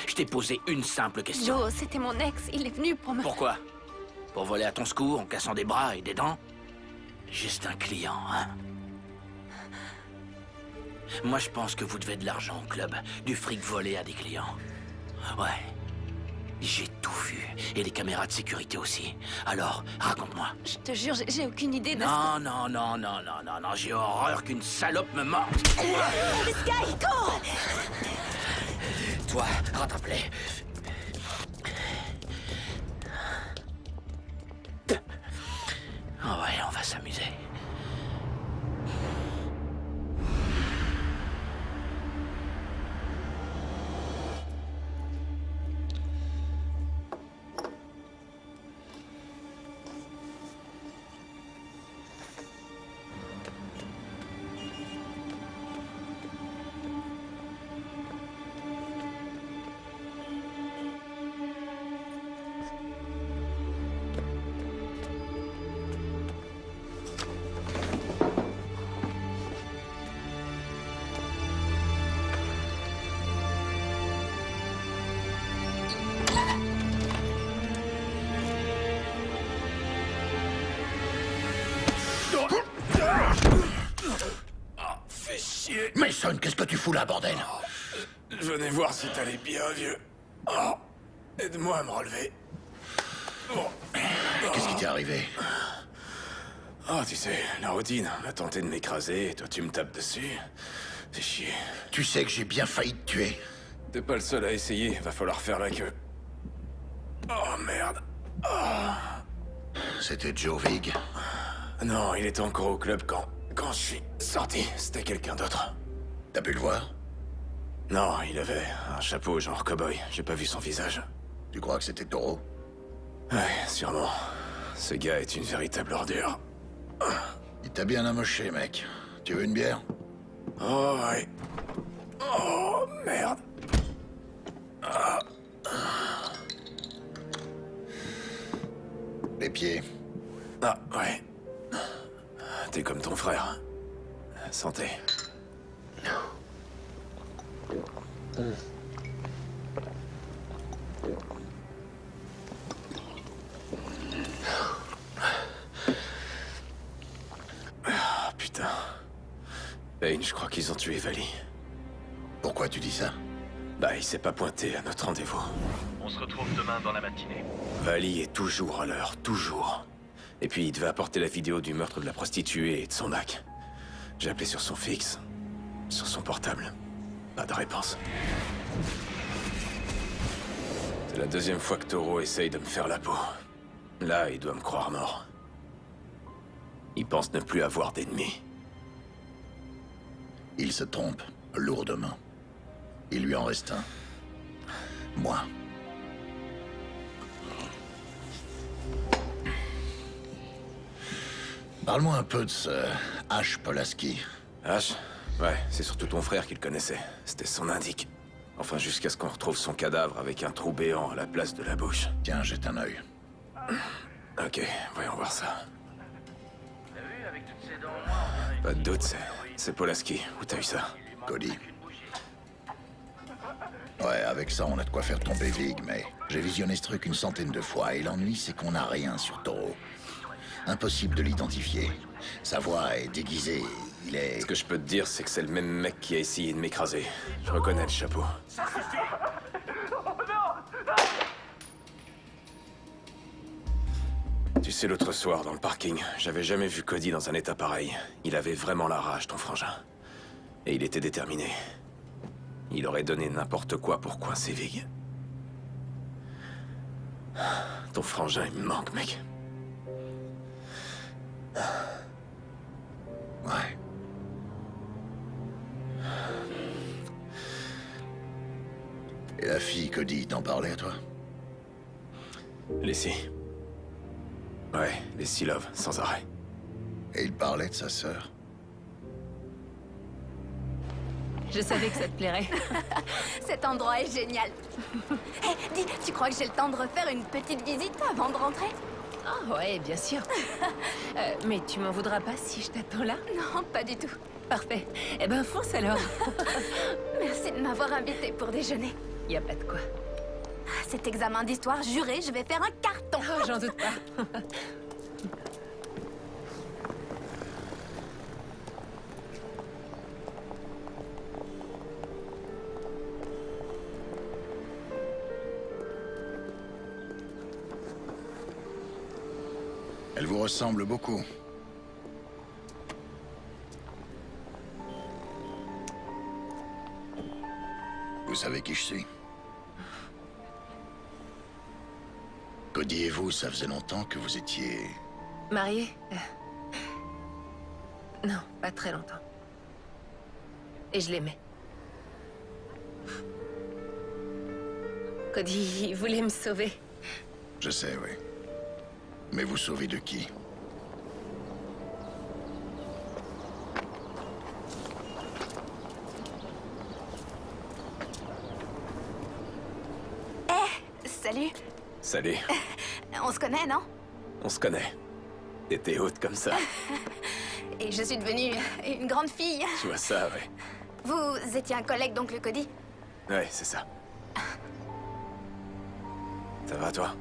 Je t'ai posé une simple question. Joe, c'était mon ex. Il est venu pour me... Pourquoi? Pour voler à ton secours en cassant des bras et des dents? Juste un client, hein? Moi, je pense que vous devez de l'argent au club. Du fric volé à des clients. Ouais. J'ai tout vu. Et les caméras de sécurité aussi. Alors, raconte-moi. Je te jure, j'ai aucune idée de... Non, j'ai horreur qu'une salope me morde. Sky, cours! Toi, rattrape-les. Oh ouais, on va s'amuser. Fais chier. Mason, qu'est-ce que tu fous là, bordel? Je venais voir si t'allais bien, vieux. Oh, aide-moi à me relever. Bon. Qu'est-ce qui t'est arrivé? Oh, tu sais, la routine. On a tenté de m'écraser et toi tu me tapes dessus. Fais chier. Tu sais que j'ai bien failli te tuer. T'es pas le seul à essayer. Va falloir faire la queue. Oh, merde. Oh. C'était Joe Vig. Non, il était encore au club quand je suis sorti. C'était quelqu'un d'autre. T'as pu le voir? Non, il avait un chapeau genre cow-boy. J'ai pas vu son visage. Tu crois que c'était Toro? Ouais, sûrement. Ce gars est une véritable ordure. Il t'a bien amoché, mec. Tu veux une bière? Oh, ouais. Oh, merde. Ah, ouais. T'es comme ton frère. Santé. Ah, putain. Payne, je crois qu'ils ont tué Vali. Pourquoi tu dis ça? Bah, il s'est pas pointé à notre rendez-vous. On se retrouve demain dans la matinée. Vali est toujours à l'heure, toujours. Et puis, il devait apporter la vidéo du meurtre de la prostituée et de son hack. J'ai appelé sur son fixe, sur son portable. Pas de réponse. C'est la deuxième fois que Toro essaye de me faire la peau. Là, il doit me croire mort. Il pense ne plus avoir d'ennemis. Il se trompe, lourdement. Il lui en reste un. Moi. Parle-moi un peu de ce H. Polaski. H? Ouais, c'est surtout ton frère qui le connaissait. C'était son indique. Enfin, jusqu'à ce qu'on retrouve son cadavre avec un trou béant à la place de la bouche. Tiens, jette un œil. Ok, voyons voir ça. T'as vu, avec toutes ces dents noires, on dirait une Pas de doute, c'est Polaski. Où t'as eu ça? Cody. Ouais, avec ça, on a de quoi faire tomber Vig, mais j'ai visionné ce truc une centaine de fois, et l'ennui, c'est qu'on n'a rien sur Toro. Impossible de l'identifier. Sa voix est déguisée, il est... Ce que je peux te dire, c'est que c'est le même mec qui a essayé de m'écraser. Je reconnais le chapeau. Tu sais, l'autre soir, dans le parking, j'avais jamais vu Cody dans un état pareil. Il avait vraiment la rage, ton frangin. Et il était déterminé. Il aurait donné n'importe quoi pour coincer Vig. Ton frangin, il me manque, mec. Ouais. Et la fille, Cody, t'en parlait, toi? Leslie. Ouais, Leslie Love, sans arrêt. Et il parlait de sa sœur. Je savais que ça te plairait. Cet endroit est génial. Hé, dis, tu crois que j'ai le temps de refaire une petite visite avant de rentrer? Ah ouais, bien sûr. Mais tu m'en voudras pas si je t'attends là? Non, pas du tout. Parfait. Eh ben, fonce alors. Merci de m'avoir invité pour déjeuner. Y a pas de quoi. Cet examen d'histoire, juré, je vais faire un carton. Oh, j'en doute pas. Elle vous ressemble beaucoup. Vous savez qui je suis? Cody et vous, ça faisait longtemps que vous étiez... Mariée? Non, pas très longtemps. Et je l'aimais. Cody, il voulait me sauver. Je sais, oui. Mais vous sauvez de qui? Salut. Salut. On se connaît, non? On se connaît. T'étais haute comme ça. Et je suis devenue une grande fille. Tu vois ça, ouais. Vous étiez un collègue d'oncle Cody? Ouais, c'est ça. Ça va, toi?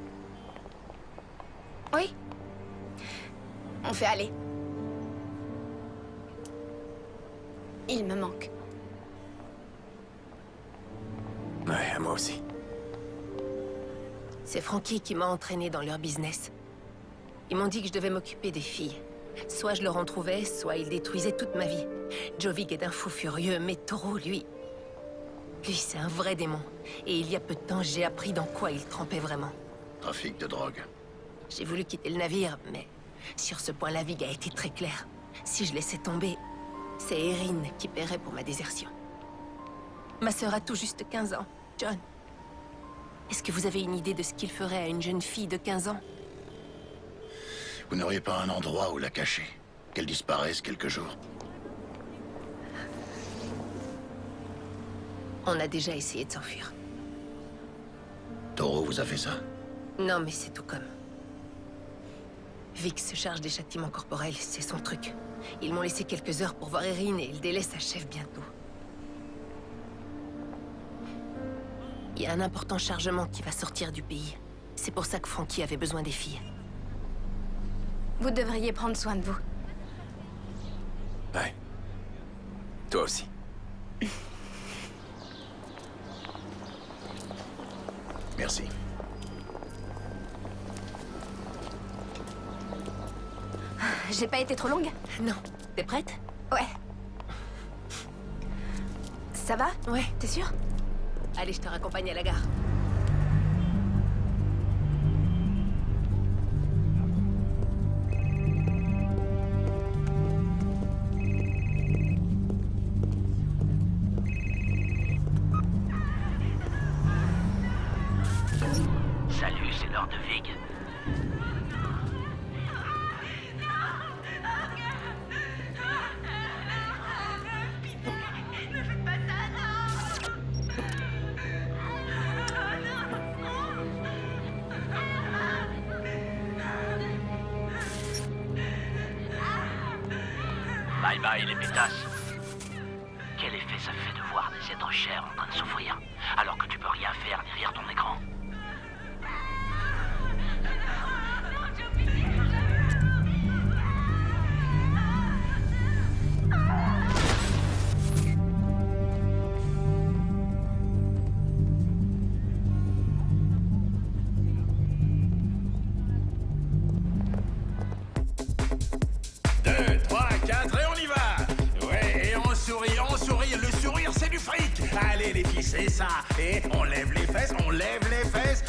Oui. On fait aller. Il me manque. Ouais, à moi aussi. C'est Frankie qui m'a entraîné dans leur business. Ils m'ont dit que je devais m'occuper des filles. Soit je leur en trouvais, soit ils détruisaient toute ma vie. Jovic est un fou furieux, mais Toro, lui, c'est un vrai démon. Et il y a peu de temps, j'ai appris dans quoi il trempait vraiment. Trafic de drogue. J'ai voulu quitter le navire, mais sur ce point, la Vig a été très claire. Si je laissais tomber, c'est Erin qui paierait pour ma désertion. Ma sœur a tout juste 15 ans, John. Est-ce que vous avez une idée de ce qu'il ferait à une jeune fille de 15 ans? Vous n'auriez pas un endroit où la cacher? Qu'elle disparaisse quelques jours? On a déjà essayé de s'enfuir. Toro vous a fait ça? Non, mais c'est tout comme. Vic se charge des châtiments corporels, c'est son truc. Ils m'ont laissé quelques heures pour voir Erin et le délai s'achève bientôt. Il y a un important chargement qui va sortir du pays. C'est pour ça que Frankie avait besoin des filles. Vous devriez prendre soin de vous. Ouais. Toi aussi. Merci. J'ai pas été trop longue? Non. T'es prête? Ouais. Ça va? Ouais. T'es sûre? Allez, je te raccompagne à la gare. Salut, c'est l'heure de Vig. Bye bye les pétasses. Quel effet ça fait de voir des êtres chers en train de souffrir, alors que tu peux rien faire derrière ton écran? Allez les filles, c'est ça. Et on lève les fesses,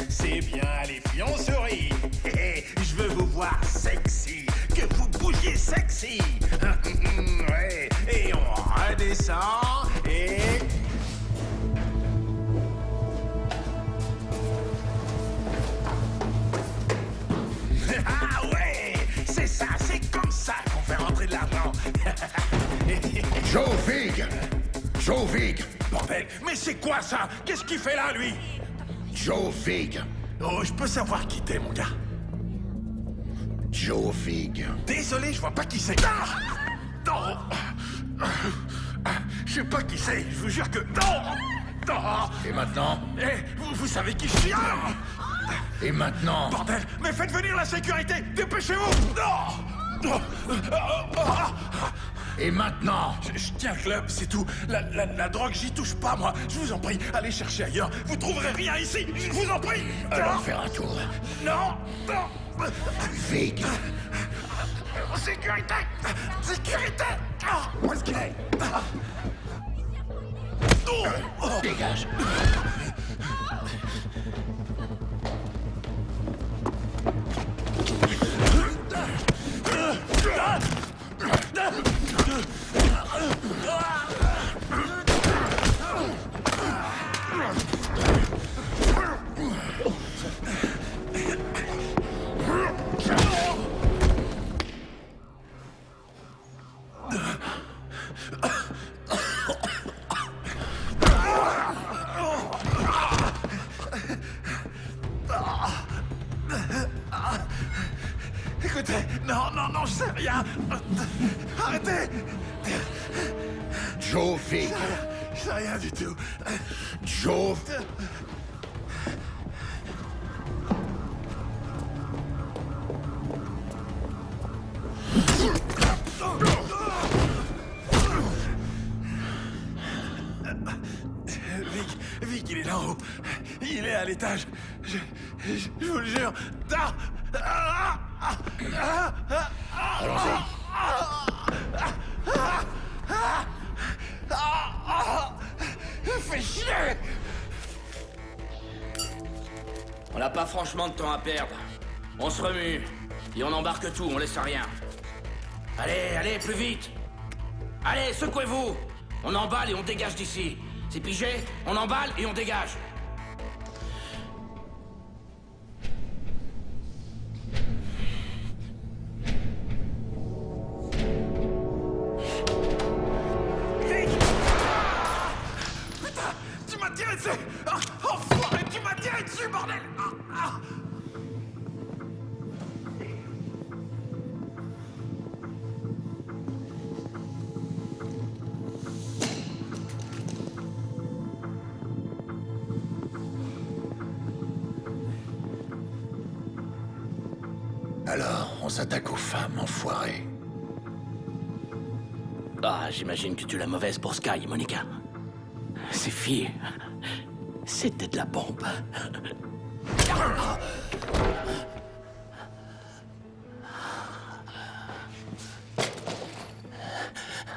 c'est bien les filles, on sourit. Je veux vous voir sexy, que vous bougiez sexy. Ouais. Et on redescend et... Ah ouais, c'est ça, c'est comme ça qu'on fait rentrer de l'argent. Joe Vig! Joe Vig! Bordel, mais c'est quoi ça? Qu'est-ce qu'il fait là, lui? Joe Vig! Oh, je peux savoir qui t'es, mon gars? Joe Vig. Désolé, je vois pas qui c'est. Ah! Non! Je sais pas qui c'est, je vous jure que... Non! Non! Et maintenant? Eh, vous savez qui je suis, alors? Et maintenant? Bordel, mais faites venir la sécurité! Dépêchez-vous! Non! Et maintenant? Je tiens le club, c'est tout. La drogue, j'y touche pas, moi. Je vous en prie, allez chercher ailleurs. Vous trouverez rien ici. Je vous en prie. Allons faire un tour. Non, non. Vig. Sécurité. Sécurité. Où est-ce qu'il est? Dégage. Écoutez, non, je sais rien. Arrêtez. Joe Vig. Je sais rien du tout. Joe... Vic, il est là-haut. Il est à l'étage. Je vous le jure. Allons-y. Fais chier! On n'a pas franchement de temps à perdre. On se remue. Et on embarque tout, on laisse rien. Allez, plus vite! Allez, secouez-vous! On emballe et on dégage d'ici. C'est pigé? On emballe et on dégage. Vic! Putain! Tu m'as tiré dessus! Enfoiré! Tu m'as tiré dessus, bordel! Alors, on s'attaque aux femmes, enfoirées. Ah, j'imagine que tu l'as mauvaise pour Sky, Monica. Ces filles, c'était de la bombe.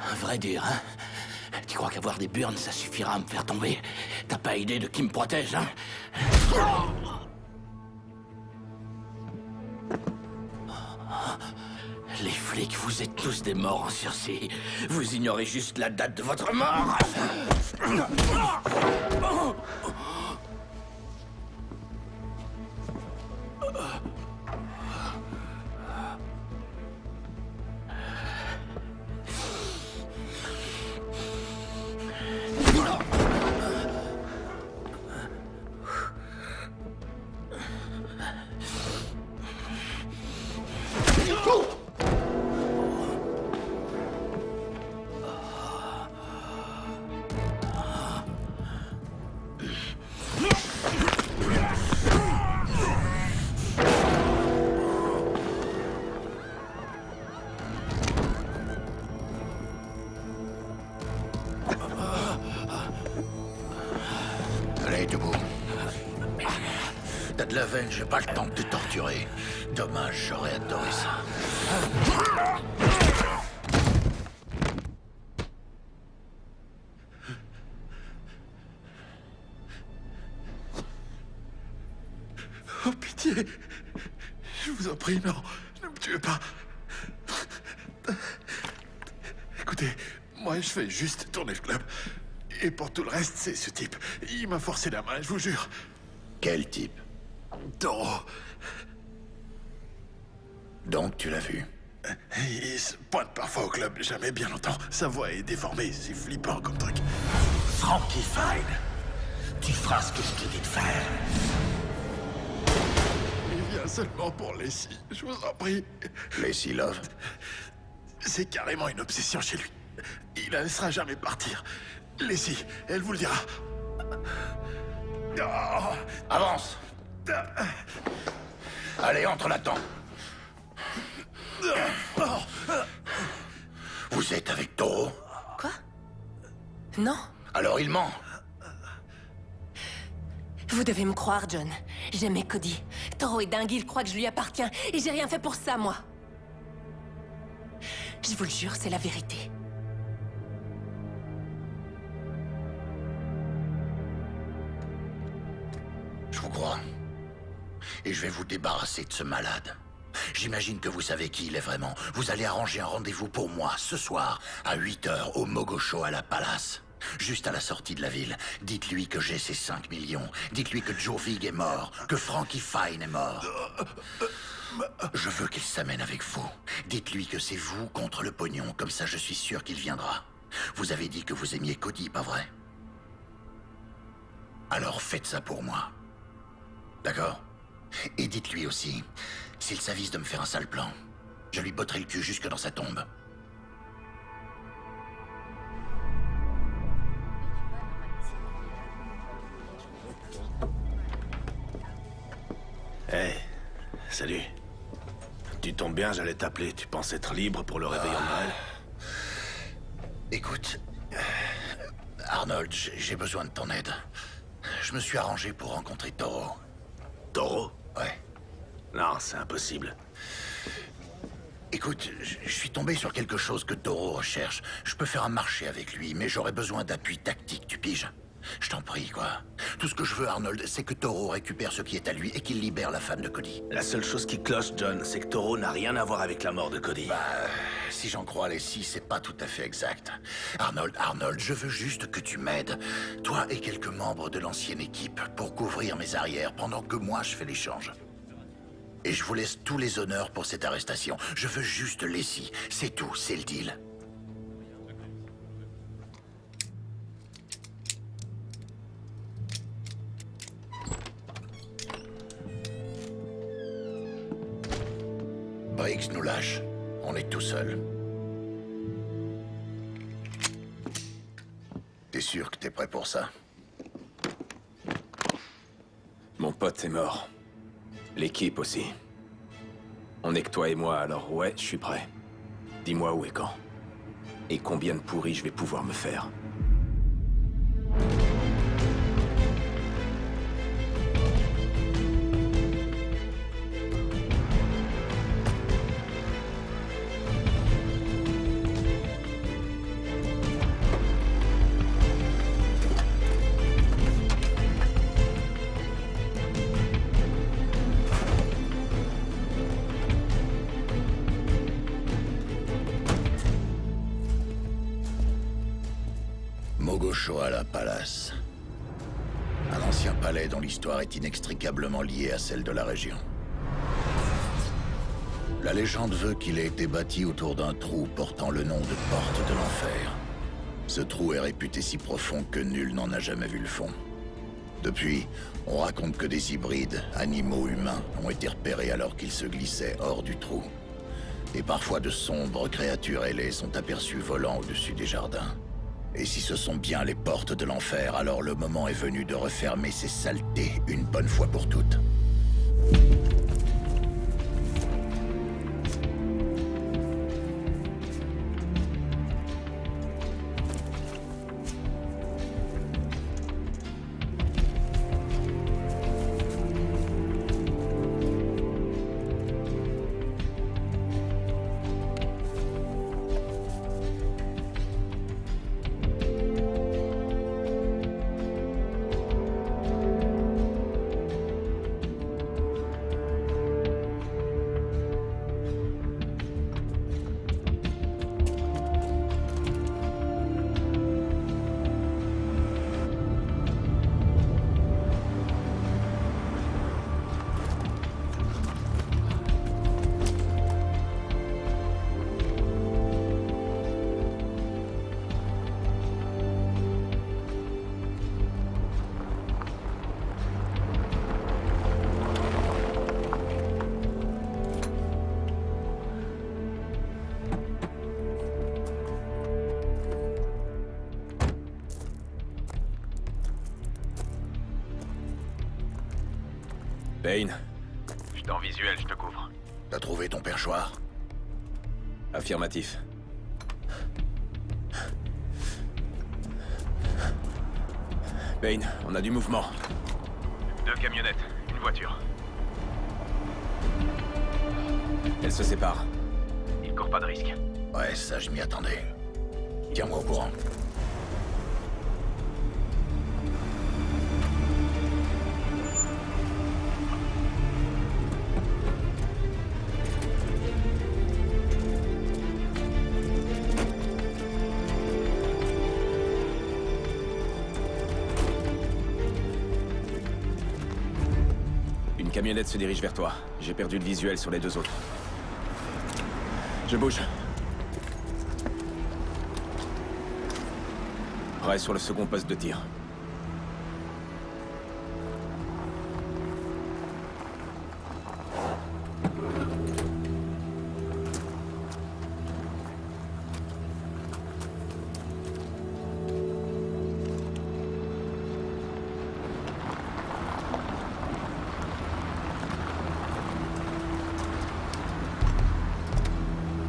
Un vrai dur, hein? Tu crois qu'avoir des burnes, ça suffira à me faire tomber? T'as pas idée de qui me protège, hein? Les flics, vous êtes tous des morts en sursis. Vous ignorez juste la date de votre mort. Allez, debout. T'as de la veine, j'ai pas le temps de te torturer. Dommage, j'aurais adoré ça. Oh, pitié. Je vous en prie, non. Ne me tuez pas. Écoutez, moi, je fais juste tourner le club. Et pour tout le reste, c'est ce type. Il m'a forcé la main, je vous jure. Quel type? Toro. Donc, tu l'as vu? Il se pointe parfois au club, jamais bien longtemps. Sa voix est déformée, c'est flippant comme truc. Frankie Fine, tu feras ce que je te dis de faire. Il vient seulement pour Lacey, je vous en prie. Lacey Love? C'est carrément une obsession chez lui. Il la laissera jamais partir. Lacey, elle vous le dira. Oh. Avance! Allez, entre là-dedans. Vous êtes avec Toro? Quoi? Non. Alors il ment. Vous devez me croire, John. J'aimais Cody. Toro est dingue, il croit que je lui appartiens. Et j'ai rien fait pour ça, moi. Je vous le jure, c'est la vérité. Je vous crois. Et je vais vous débarrasser de ce malade. J'imagine que vous savez qui il est vraiment. Vous allez arranger un rendez-vous pour moi, ce soir, à 8h, au Mogocho à la Palace. Juste à la sortie de la ville. Dites-lui que j'ai ses 5 millions. Dites-lui que Joe Vig est mort. Que Frankie Fine est mort. Je veux qu'il s'amène avec vous. Dites-lui que c'est vous contre le pognon. Comme ça, je suis sûr qu'il viendra. Vous avez dit que vous aimiez Cody, pas vrai? Alors faites ça pour moi. D'accord? Et dites-lui aussi, s'il s'avise de me faire un sale plan, je lui botterai le cul jusque dans sa tombe. Hey, salut. Tu tombes bien, j'allais t'appeler. Tu penses être libre pour le réveillon de Noël? Écoute, Arnold, j'ai besoin de ton aide. Je me suis arrangé pour rencontrer Toro. Toro? Ouais. Non, c'est impossible. Écoute, je suis tombé sur quelque chose que Toro recherche. Je peux faire un marché avec lui, mais j'aurais besoin d'appui tactique, tu piges? Je t'en prie, quoi. Tout ce que je veux, Arnold, c'est que Toro récupère ce qui est à lui et qu'il libère la femme de Cody. La seule chose qui cloche, John, c'est que Toro n'a rien à voir avec la mort de Cody. Bah, si j'en crois Lacey, c'est pas tout à fait exact. Arnold, je veux juste que tu m'aides. Toi et quelques membres de l'ancienne équipe pour couvrir mes arrières pendant que moi je fais l'échange. Et je vous laisse tous les honneurs pour cette arrestation. Je veux juste Lacey. C'est tout, c'est le deal. Briggs nous lâche. On est tout seul. T'es sûr que t'es prêt pour ça? Mon pote est mort. L'équipe aussi. On est que toi et moi, alors ouais, je suis prêt. Dis-moi où et quand. Et combien de pourris je vais pouvoir me faire. Mogoshoala Palace. Un ancien palais dont l'histoire est inextricablement liée à celle de la région. La légende veut qu'il ait été bâti autour d'un trou portant le nom de Porte de l'Enfer. Ce trou est réputé si profond que nul n'en a jamais vu le fond. Depuis, on raconte que des hybrides, animaux humains, ont été repérés alors qu'ils se glissaient hors du trou. Et parfois de sombres créatures ailées sont aperçues volant au-dessus des jardins. Et si ce sont bien les portes de l'enfer, alors le moment est venu de refermer ces saletés une bonne fois pour toutes. Payne, Je suis en visuel, je te couvre. T'as trouvé ton perchoir? affirmatif. Payne, on a du mouvement. 2 camionnettes, une voiture. Elles se séparent. Il court pas de risque. Ouais, ça je m'y attendais. Tiens-moi au courant. Une camionnette se dirige vers toi. J'ai perdu le visuel sur les 2 autres. Je bouge. Prêt sur le second poste de tir.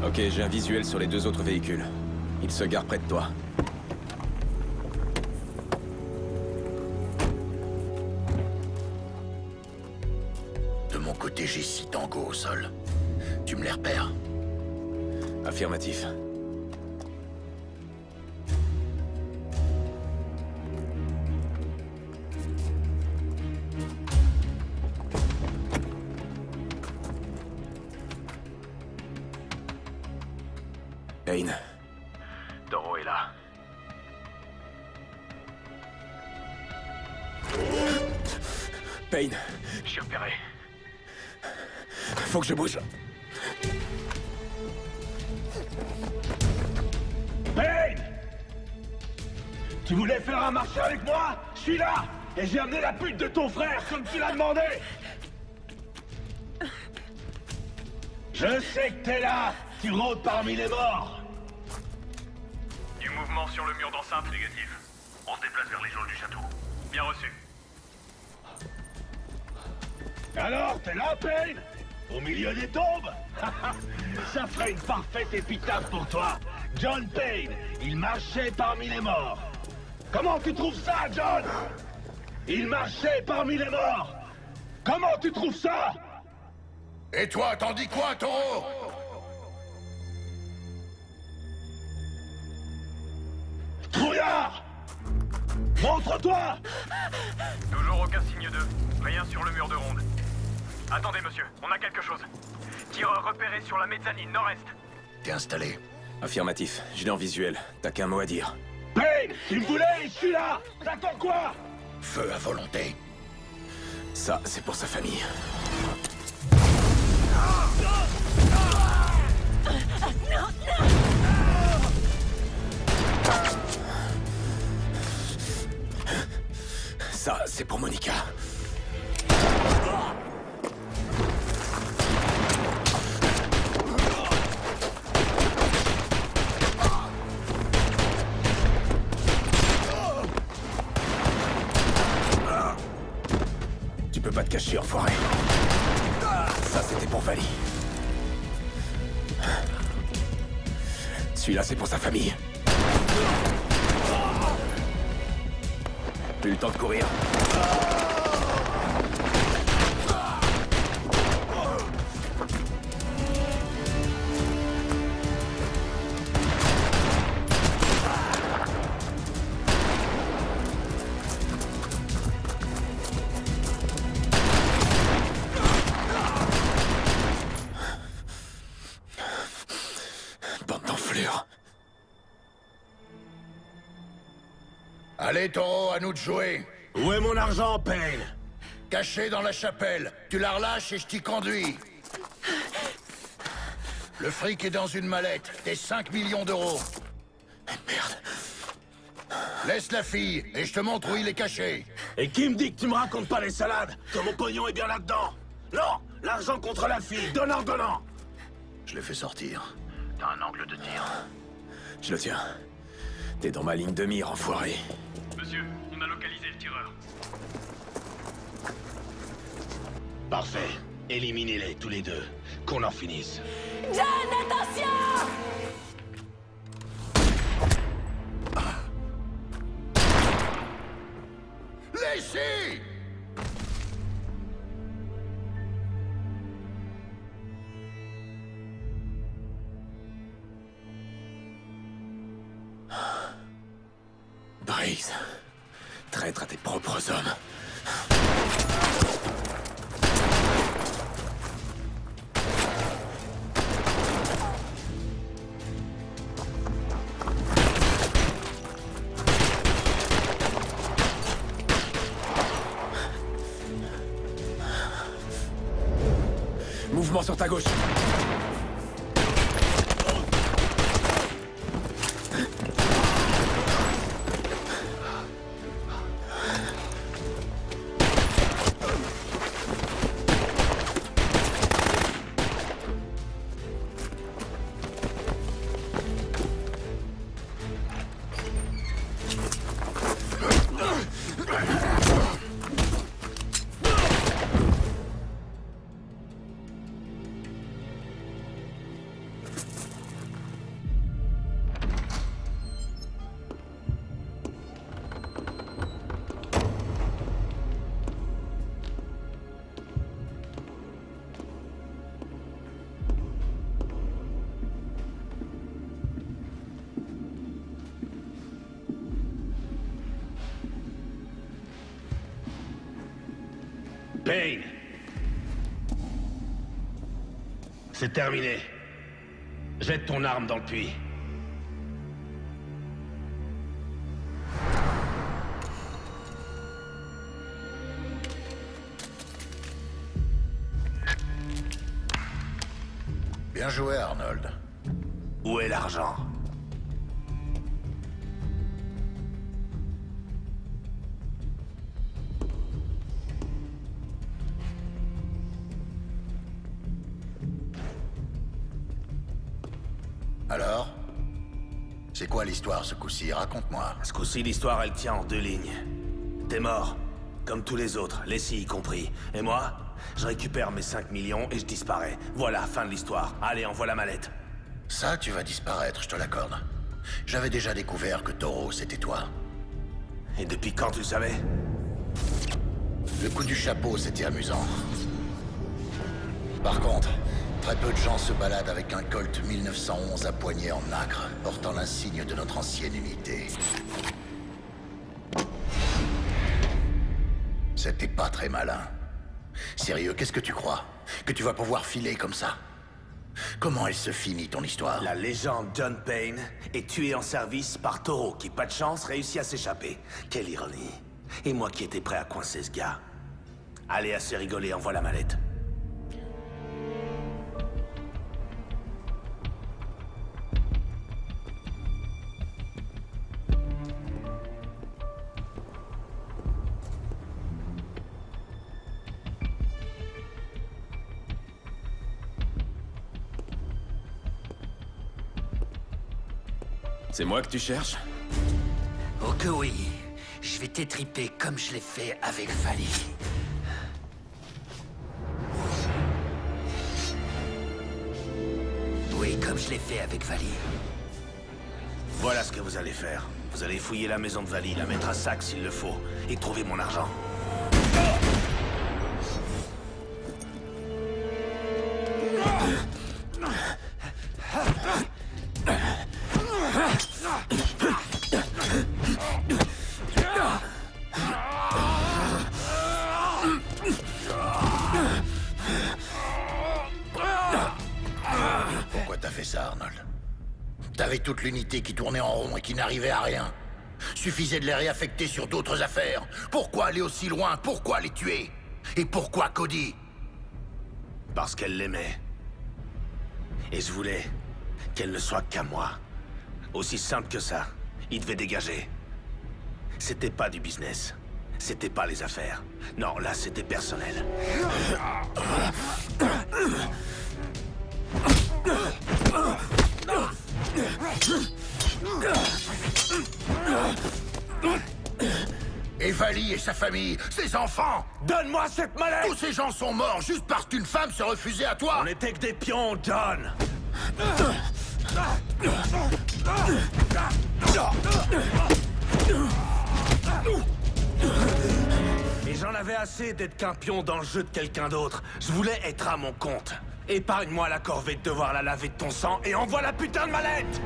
Ok, j'ai un visuel sur les 2 autres véhicules. Ils se garent près de toi. De mon côté, j'ai 6 tangos au sol. Tu me les repères? Affirmatif. Payne. Toro est là. Payne, Je suis repéré. faut que je bouge. Payne! Tu voulais faire un marché avec moi? Je suis là! Et j'ai amené la pute de ton frère, comme tu l'as demandé! Je sais que t'es là! Tu rôdes parmi les morts! Du mouvement sur le mur d'enceinte négatif. On se déplace vers les geôles du château. Bien reçu. Alors, t'es là, Payne? Au milieu des tombes? Ça ferait une parfaite épitaphe pour toi. John Payne, il marchait parmi les morts. Comment tu trouves ça, John? Il marchait parmi les morts. Comment tu trouves ça? Et toi, t'en dis quoi, Taureau? Trouillard! Montre-toi! Toujours aucun signe d'eux. Rien sur le mur de ronde. Attendez, monsieur, on a quelque chose. Tireur repéré sur la mezzanine nord-est. T'es installé? Affirmatif, je l'ai en visuel. T'as qu'un mot à dire. Payne, tu me voulais, je suis là! T'attends quoi? Feu à volonté. Ça, c'est pour sa famille. Ça, c'est pour Monica. Tu peux pas te cacher, enfoiré. Ça, c'était pour Vali. Celui-là, c'est pour sa famille. Plus le temps de courir. Bande d'enflures. Allez, Taureau, à nous de jouer. Où est mon argent, Payne? Caché dans la chapelle. Tu la relâches et je t'y conduis. Le fric est dans une mallette. Tes 5 millions d'euros. Merde. Laisse la fille et je te montre où il est caché. Et qui me dit que tu me racontes pas les salades? Que mon pognon est bien là-dedans? Non! L'argent contre la fille, donnant! Je l'ai fait sortir. T'as un angle de tir. Je le tiens. T'es dans ma ligne de mire, enfoiré. Monsieur, on a localisé le tireur. Parfait. Éliminez-les tous les deux. Qu'on en finisse. John, attention! Laissez! Brise. Traître à tes propres hommes. Mouvement sur ta gauche. Payne! C'est terminé. Jette ton arme dans le puits. Bien joué, Arnold. Où est l'argent? Alors? C'est quoi l'histoire ce coup-ci? Raconte-moi. Ce coup-ci, l'histoire, elle tient en deux lignes. T'es mort. comme tous les autres, Leslie y compris. Et moi, je récupère mes 5 millions et je disparais. Voilà, fin de l'histoire. Allez, envoie la mallette. Ça, tu vas disparaître, je te l'accorde. J'avais déjà découvert que Taureau, c'était toi. Et depuis quand tu le savais? Le coup du chapeau, c'était amusant. Par contre, très peu de gens se baladent avec un Colt 1911 à poignée en nacre, portant l'insigne de notre ancienne unité. C'était pas très malin. Sérieux, qu'est-ce que tu crois? Que tu vas pouvoir filer comme ça? Comment elle se finit, ton histoire? La légende John Payne est tué en service par Taureau, qui, pas de chance, réussit à s'échapper. Quelle ironie. Et moi qui étais prêt à coincer ce gars. Allez, assez rigolé, envoie la mallette. C'est moi que tu cherches? Oh que oui. Je vais t'étriper comme je l'ai fait avec Vali. Oui, comme je l'ai fait avec Vali. Voilà ce que vous allez faire. Vous allez fouiller la maison de Vali, la mettre à sac s'il le faut, et trouver mon argent. Pourquoi t'as fait ça, Arnold? T'avais toute l'unité qui tournait en rond et qui n'arrivait à rien. Suffisait de les réaffecter sur d'autres affaires. Pourquoi aller aussi loin? Pourquoi les tuer? Et pourquoi Cody? Parce qu'elle l'aimait. Et je voulais qu'elle ne soit qu'à moi. Aussi simple que ça. Il devait dégager. C'était pas du business. C'était pas les affaires. Non, là, c'était personnel. Et Vali et sa famille, ses enfants! Donne-moi cette mallette! Tous ces gens sont morts juste parce qu'une femme se refusait à toi! On n'était que des pions, John! Et j'en avais assez d'être qu'un pion dans le jeu de quelqu'un d'autre. Je voulais être à mon compte. Épargne-moi la corvée de devoir la laver de ton sang et envoie la putain de mallette!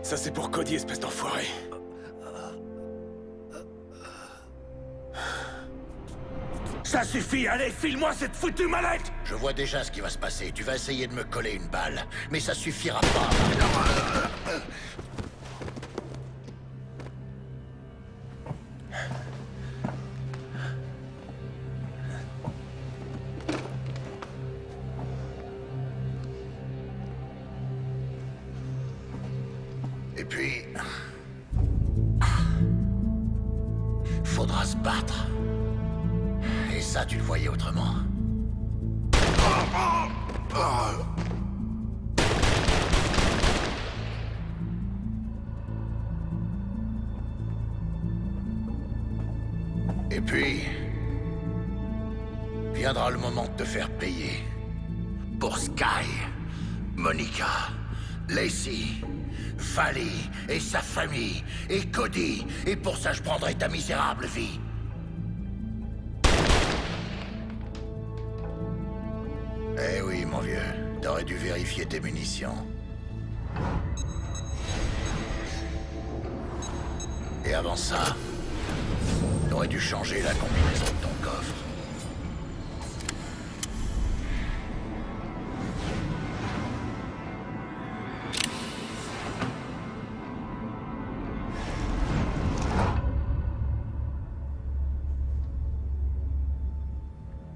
Ça, c'est pour Cody, espèce d'enfoiré. Ça suffit, allez, file-moi cette foutue mallette! Je vois déjà ce qui va se passer. Tu vas essayer de me coller une balle. Mais ça suffira pas. Et puis... faudra se battre. Et ça, tu le voyais autrement. Et puis... viendra le moment de te faire payer. Pour Sky, Monica, Lacey, Vali et sa famille, et Cody. Et pour ça, je prendrai ta misérable vie. Eh oui, mon vieux. T'aurais dû vérifier tes munitions. Et avant ça, t'aurais dû changer la combinaison de ton coffre.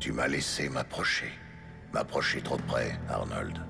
Tu m'as laissé m'approcher. m'approcher trop de près, Arnold.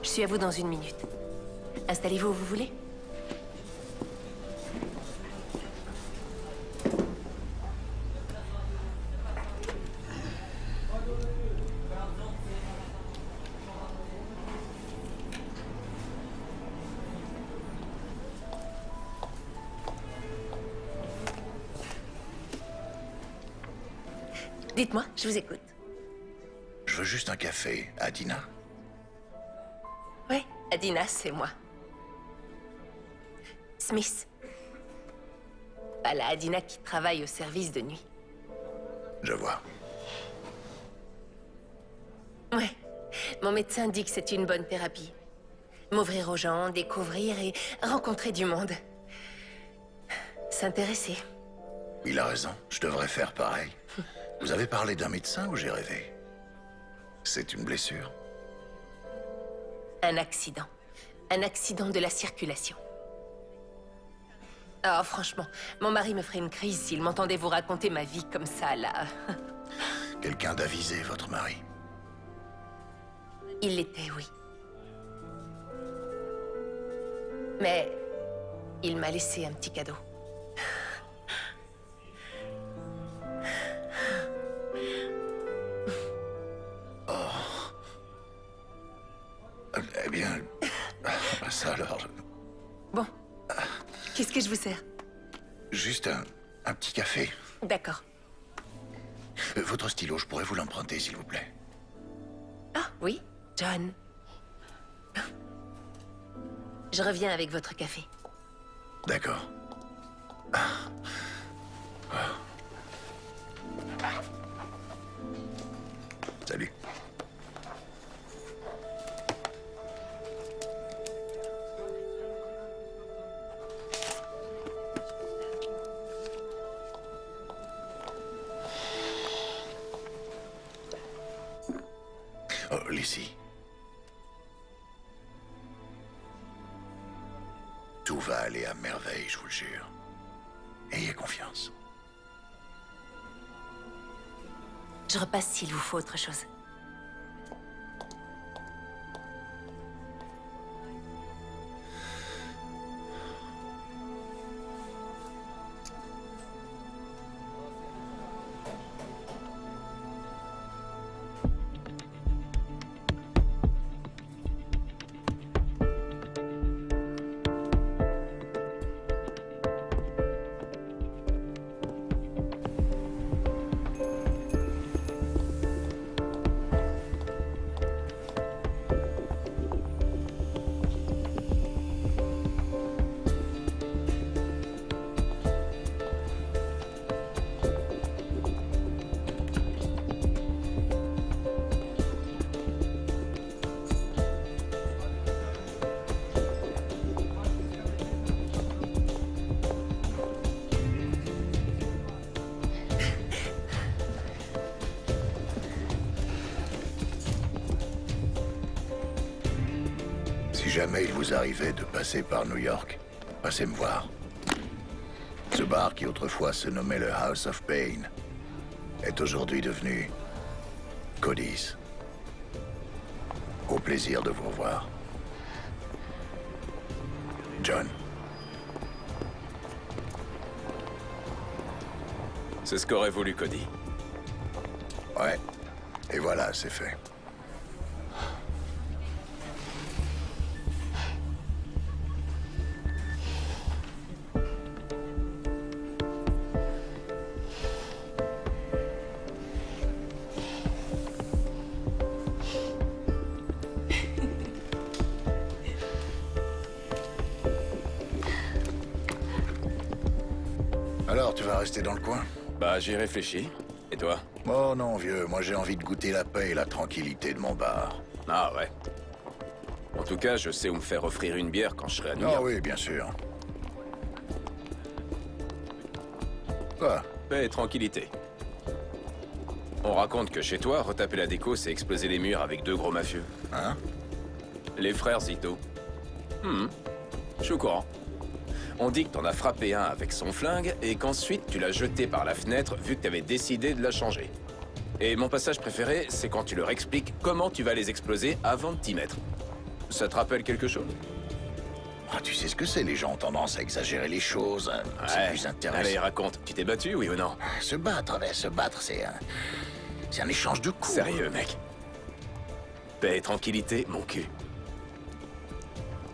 Je suis à vous dans 1 minute. Installez-vous où vous voulez. Dites-moi, je vous écoute. Je veux juste un café, Adina. Oui, Adina, c'est moi. Smith. Pas la Adina qui travaille au service de nuit. Je vois. Ouais. Mon médecin dit que c'est une bonne thérapie. M'ouvrir aux gens, découvrir et rencontrer du monde. S'intéresser. Il a raison, je devrais faire pareil. Vous avez parlé d'un médecin ou j'ai rêvé? C'est une blessure? Un accident. Un accident de la circulation. Oh, franchement, mon mari me ferait une crise s'il m'entendait vous raconter ma vie comme ça, là. Quelqu'un d'avisé, votre mari? Il l'était, oui. Mais il m'a laissé un petit cadeau. Eh bien... ça alors... Bon. Qu'est-ce que je vous sers? Juste un petit café. D'accord. Votre stylo, je pourrais vous l'emprunter, s'il vous plaît? Ah, oui, John. Je reviens avec votre café. D'accord. Salut. Oh, Lizzie. Tout va aller à merveille, je vous le jure. Ayez confiance. Je repasse s'il vous faut autre chose. Si jamais il vous arrivait de passer par New York, passez me voir. Ce bar qui autrefois se nommait le House of Pain est aujourd'hui devenu Cody's. Au plaisir de vous revoir. John. C'est ce qu'aurait voulu Cody. Ouais. Et voilà, c'est fait. Alors, tu vas rester dans le coin? Bah, j'y réfléchis. Et toi? Oh non, vieux, moi j'ai envie de goûter la paix et la tranquillité de mon bar. Ah ouais. En tout cas, je sais où me faire offrir une bière quand je serai à New York. Ah oui, bien sûr. Quoi? Paix et tranquillité. On raconte que chez toi, retaper la déco, c'est exploser les murs avec 2 gros mafieux. Hein? Les frères Zito. Je suis au courant. On dit que t'en as frappé un avec son flingue et qu'ensuite tu l'as jeté par la fenêtre vu que t'avais décidé de la changer. Et mon passage préféré, c'est quand tu leur expliques comment tu vas les exploser avant de t'y mettre. Ça te rappelle quelque chose? Ah, tu sais ce que c'est, les gens ont tendance à exagérer les choses. C'est plus intéressant. Allez, raconte. Tu t'es battu, oui ou non? Se battre, c'est un échange de coups. Sérieux, mec. Paix et tranquillité, mon cul.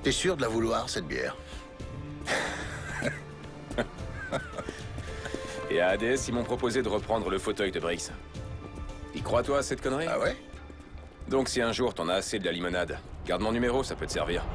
T'es sûr de la vouloir, cette bière? Et à ADS, ils m'ont proposé de reprendre le fauteuil de Briggs. Y crois-toi à cette connerie? Ah ouais? Donc si un jour t'en as assez de la limonade, garde mon numéro, ça peut te servir.